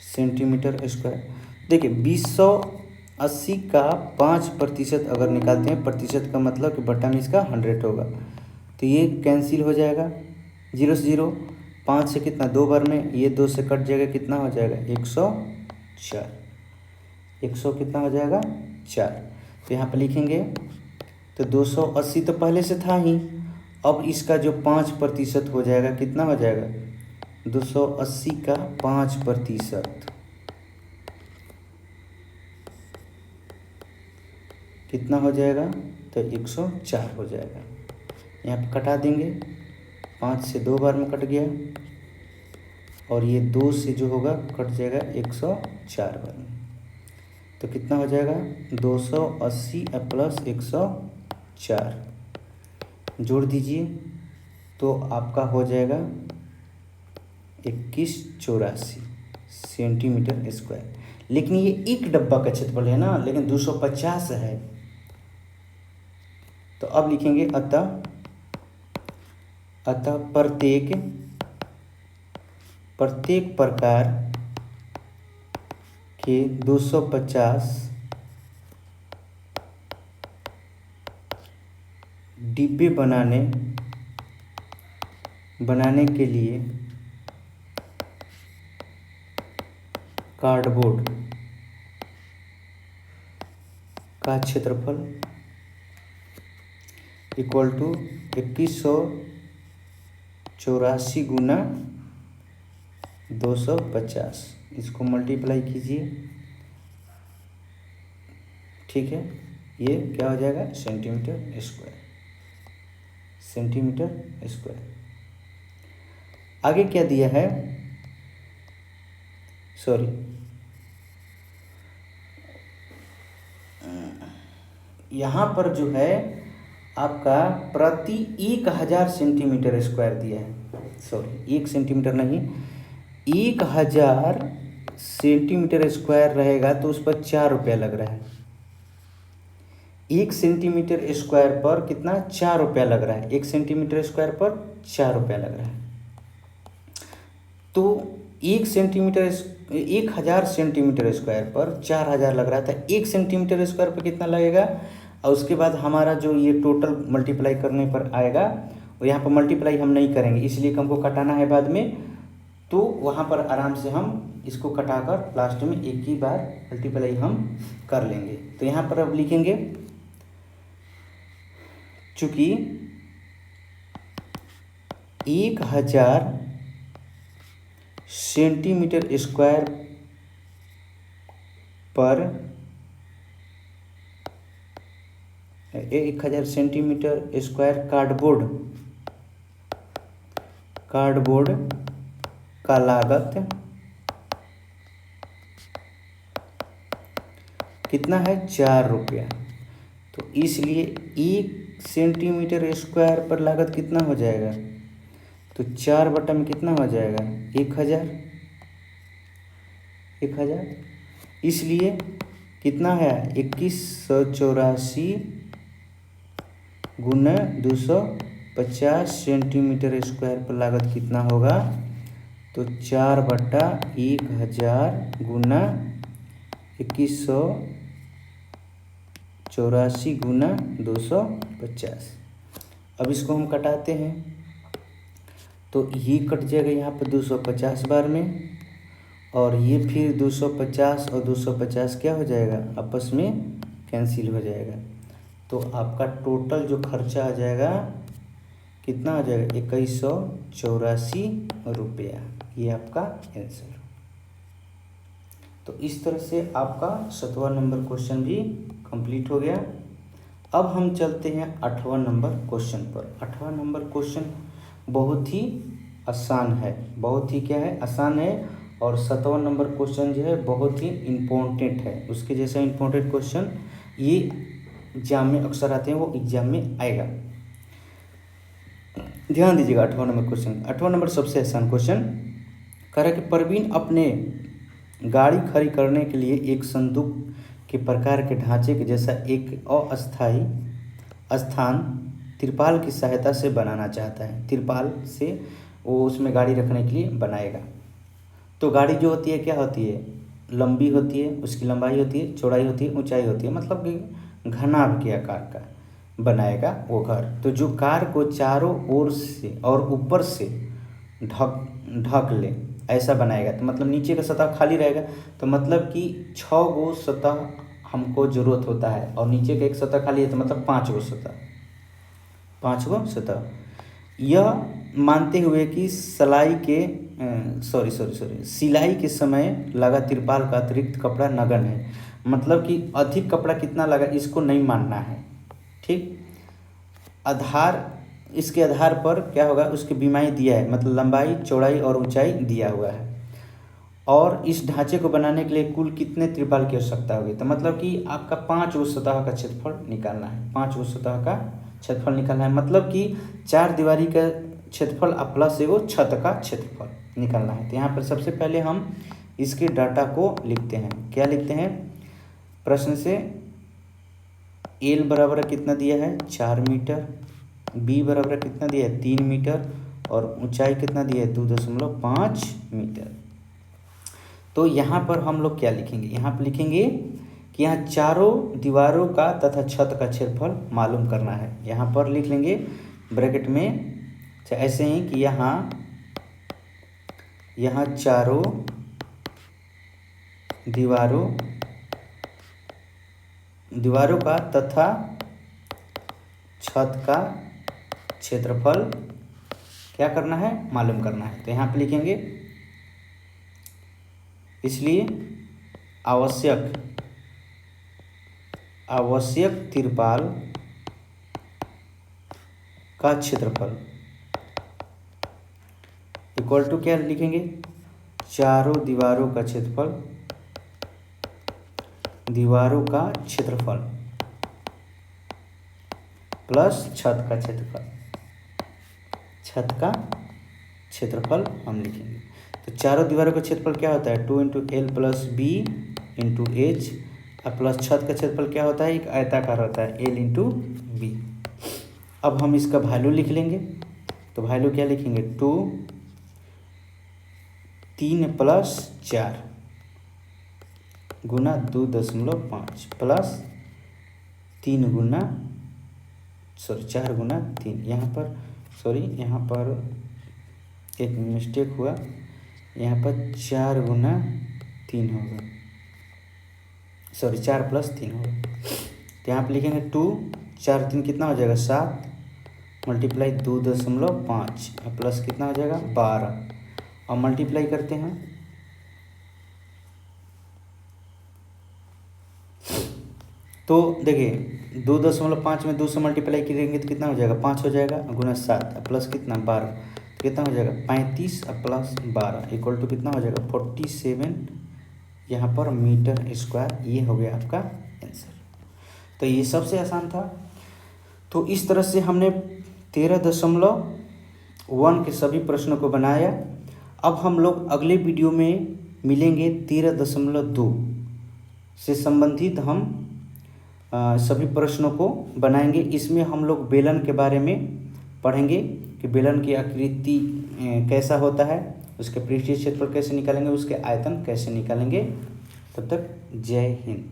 Speaker 1: सेंटीमीटर स्क्वायर। देखिए 2080 का 5% अगर निकालते हैं, प्रतिशत का मतलब कि बटा में इसका 100 होगा, तो ये कैंसिल हो जाएगा, 0 से 0, 5 से कितना 2 बार में, ये 2 से कट जाएगा, कितना हो जाएगा 104, 100 कितना हो जाएगा 4। तो यहाँ पर लिखेंगे, तो 280 तो पहले से था ही, अब इसका जो 5% हो जाएगा, कितना हो जाएगा 280 का 5% कितना हो जाएगा, तो 104 हो जाएगा। यहाँ पर कटा देंगे, 5 से 2 बार में कट गया, और ये 2 से जो होगा कट जाएगा 104 बार में, तो कितना हो जाएगा 280 प्लस 104 जोड़ दीजिए, तो आपका हो जाएगा 2184 सेंटीमीटर स्क्वायर। लेकिन ये एक डब्बा का क्षेत्रफल है ना, लेकिन 250 है, तो अब लिखेंगे अतः प्रत्येक प्रकार के 250 डिब्बे बनाने के लिए कार्डबोर्ड का क्षेत्रफल इक्वल टू 2184 गुना 250, इसको मल्टीप्लाई कीजिए, ठीक है, ये क्या हो जाएगा सेंटीमीटर स्क्वायर। आगे क्या दिया है, सॉरी, यहाँ पर जो है आपका प्रति 1000 सेंटीमीटर स्क्वायर दिया है, सॉरी 1 सेंटीमीटर नहीं, 1000 सेंटीमीटर स्क्वायर रहेगा तो उस पर 4 रुपया लग रहा है। 1 सेंटीमीटर स्क्वायर पर कितना 4 रुपया लग रहा है, 1 सेंटीमीटर स्क्वायर पर 4 रुपया लग रहा है। तो 1000 सेंटीमीटर स्क्वायर पर 4000 लग रहा था, 1 सेंटीमीटर स्क्वायर पर कितना लगेगा, और उसके बाद हमारा जो ये टोटल मल्टीप्लाई करने पर आएगा, और यहाँ पर मल्टीप्लाई हम नहीं करेंगे, इसलिए हमको कटाना है बाद में, तो वहाँ पर आराम से हम इसको कटाकर लास्ट में एक ही बार मल्टीप्लाई हम कर लेंगे। तो यहाँ पर अब लिखेंगे, चूँकि 1000 सेंटीमीटर स्क्वायर पर 1000 सेंटीमीटर स्क्वायर कार्डबोर्ड का लागत कितना है 4 रुपया, तो इसलिए 1 सेंटीमीटर स्क्वायर पर लागत कितना हो जाएगा, तो 4 बटा में कितना हो जाएगा 1000, इसलिए कितना है 2184 गुना 250 सेंटीमीटर स्क्वायर पर लागत कितना होगा, तो 4/1000 गुना 2184 गुना 250। अब इसको हम कटाते हैं तो ये कट जाएगा यहाँ पर 250 बार में, और ये फिर 250 और 250 क्या हो जाएगा, आपस में कैंसिल हो जाएगा। तो आपका टोटल जो खर्चा आ जाएगा कितना आ जाएगा, 2184 रुपया। ये आपका आंसर। तो इस तरह से आपका 7वां नंबर क्वेश्चन भी कंप्लीट हो गया। अब हम चलते हैं 8वां नंबर क्वेश्चन पर। 8वां नंबर क्वेश्चन बहुत ही आसान है, बहुत ही क्या है, आसान है। और 7वां नंबर क्वेश्चन जो है बहुत ही इम्पोर्टेंट है। उसके जैसा इम्पोर्टेंट क्वेश्चन ये एग्जाम में अक्सर आते हैं, वो एग्जाम में आएगा। ध्यान दीजिएगा 8वां नंबर क्वेश्चन। 8वां नंबर सबसे आसान क्वेश्चन कह रहा है कि प्रवीण अपने गाड़ी खड़ी करने के लिए एक संदूक के प्रकार के ढांचे के जैसा एक अस्थायी स्थान तिरपाल की सहायता से बनाना चाहता है। तिरपाल से वो उसमें गाड़ी रखने के लिए बनाएगा। तो गाड़ी जो होती है क्या होती है, लंबी होती है, उसकी लंबाई होती है, चौड़ाई होती है, ऊंचाई होती है, मतलब कि घनाभ के आकार का बनाएगा वो घर। तो जो कार को चारों ओर से और ऊपर से ढक ले ऐसा बनाएगा। तो मतलब नीचे का सतह खाली रहेगा, तो मतलब कि 6 गो सतह हमको ज़रूरत होता है, और नीचे का एक सतह खाली है, तो मतलब 5 गो सतह, 5 गो सतह। यह मानते हुए कि सिलाई के समय लगा तिरपाल का अतिरिक्त कपड़ा नगन है। मतलब कि अधिक कपड़ा कितना लगा इसको नहीं मानना है, ठीक। इसके आधार पर क्या होगा, उसकी बीमाई दिया है, मतलब लंबाई, चौड़ाई और ऊंचाई दिया हुआ है। और इस ढांचे को बनाने के लिए कुल कितने तिरपाल की आवश्यकता होगी, तो मतलब कि आपका 5 गो सतह का क्षेत्रफल निकालना है। 5 गो सतह का क्षेत्रफल निकालना है, मतलब कि 4 दीवारी का क्षेत्रफल प्लस एगो छत का क्षेत्रफल निकालना है। तो यहाँ पर सबसे पहले हम इसके डाटा को लिखते हैं। क्या लिखते हैं, प्रश्न से एल बराबर कितना दिया है 4 मीटर, बी बराबर कितना दिया है 3 मीटर, और ऊंचाई कितना दिया है 2.5 मीटर। तो यहाँ पर हम लोग क्या लिखेंगे, यहाँ पर लिखेंगे कि यहाँ चारों दीवारों का तथा छत का क्षेत्रफल मालूम करना है। यहाँ पर लिख लेंगे ब्रैकेट में ऐसे ही कि यहाँ चारों दीवारों का तथा छत का क्षेत्रफल क्या करना है, मालूम करना है। तो यहाँ पे लिखेंगे, इसलिए आवश्यक तिरपाल का क्षेत्रफल इक्वल टू क्या लिखेंगे, चारों दीवारों का क्षेत्रफल प्लस छत का क्षेत्रफल हम लिखेंगे। तो चारों दीवारों का क्षेत्रफल क्या होता है 2 × L + B × H, और प्लस छत का क्षेत्रफल क्या होता है, एक आयताकार होता है L × B। अब हम इसका वैल्यू लिख लेंगे। तो वैल्यू क्या लिखेंगे 3 + 4 गुना 2.5 प्लस 4 गुना 3। यहाँ पर एक मिस्टेक हुआ, यहाँ पर 4 गुना 3 होगा, 4 + 3 होगा। तो यहाँ पर लिखेंगे 2, 4 3 कितना हो जाएगा 7 मल्टीप्लाई 2.5 प्लस कितना हो जाएगा 12, और मल्टीप्लाई करते हैं तो देखिए 2.5 में 2 से मल्टीप्लाई करेंगे तो कितना हो जाएगा 5 हो जाएगा, गुना 7 प्लस कितना 12, कितना हो जाएगा 35 प्लस 12 इक्वल टू कितना हो जाएगा 47 यहाँ पर मीटर स्क्वायर। ये हो गया आपका आंसर। तो ये सबसे आसान था। तो इस तरह से हमने 13.1 के सभी प्रश्नों को बनाया। अब हम लोग अगले वीडियो में मिलेंगे 13.2 से संबंधित हम सभी प्रश्नों को बनाएंगे। इसमें हम लोग बेलन के बारे में पढ़ेंगे कि बेलन की आकृति कैसा होता है, उसके पृष्ठीय क्षेत्रफल कैसे निकालेंगे, उसके आयतन कैसे निकालेंगे। तब तक जय हिंद।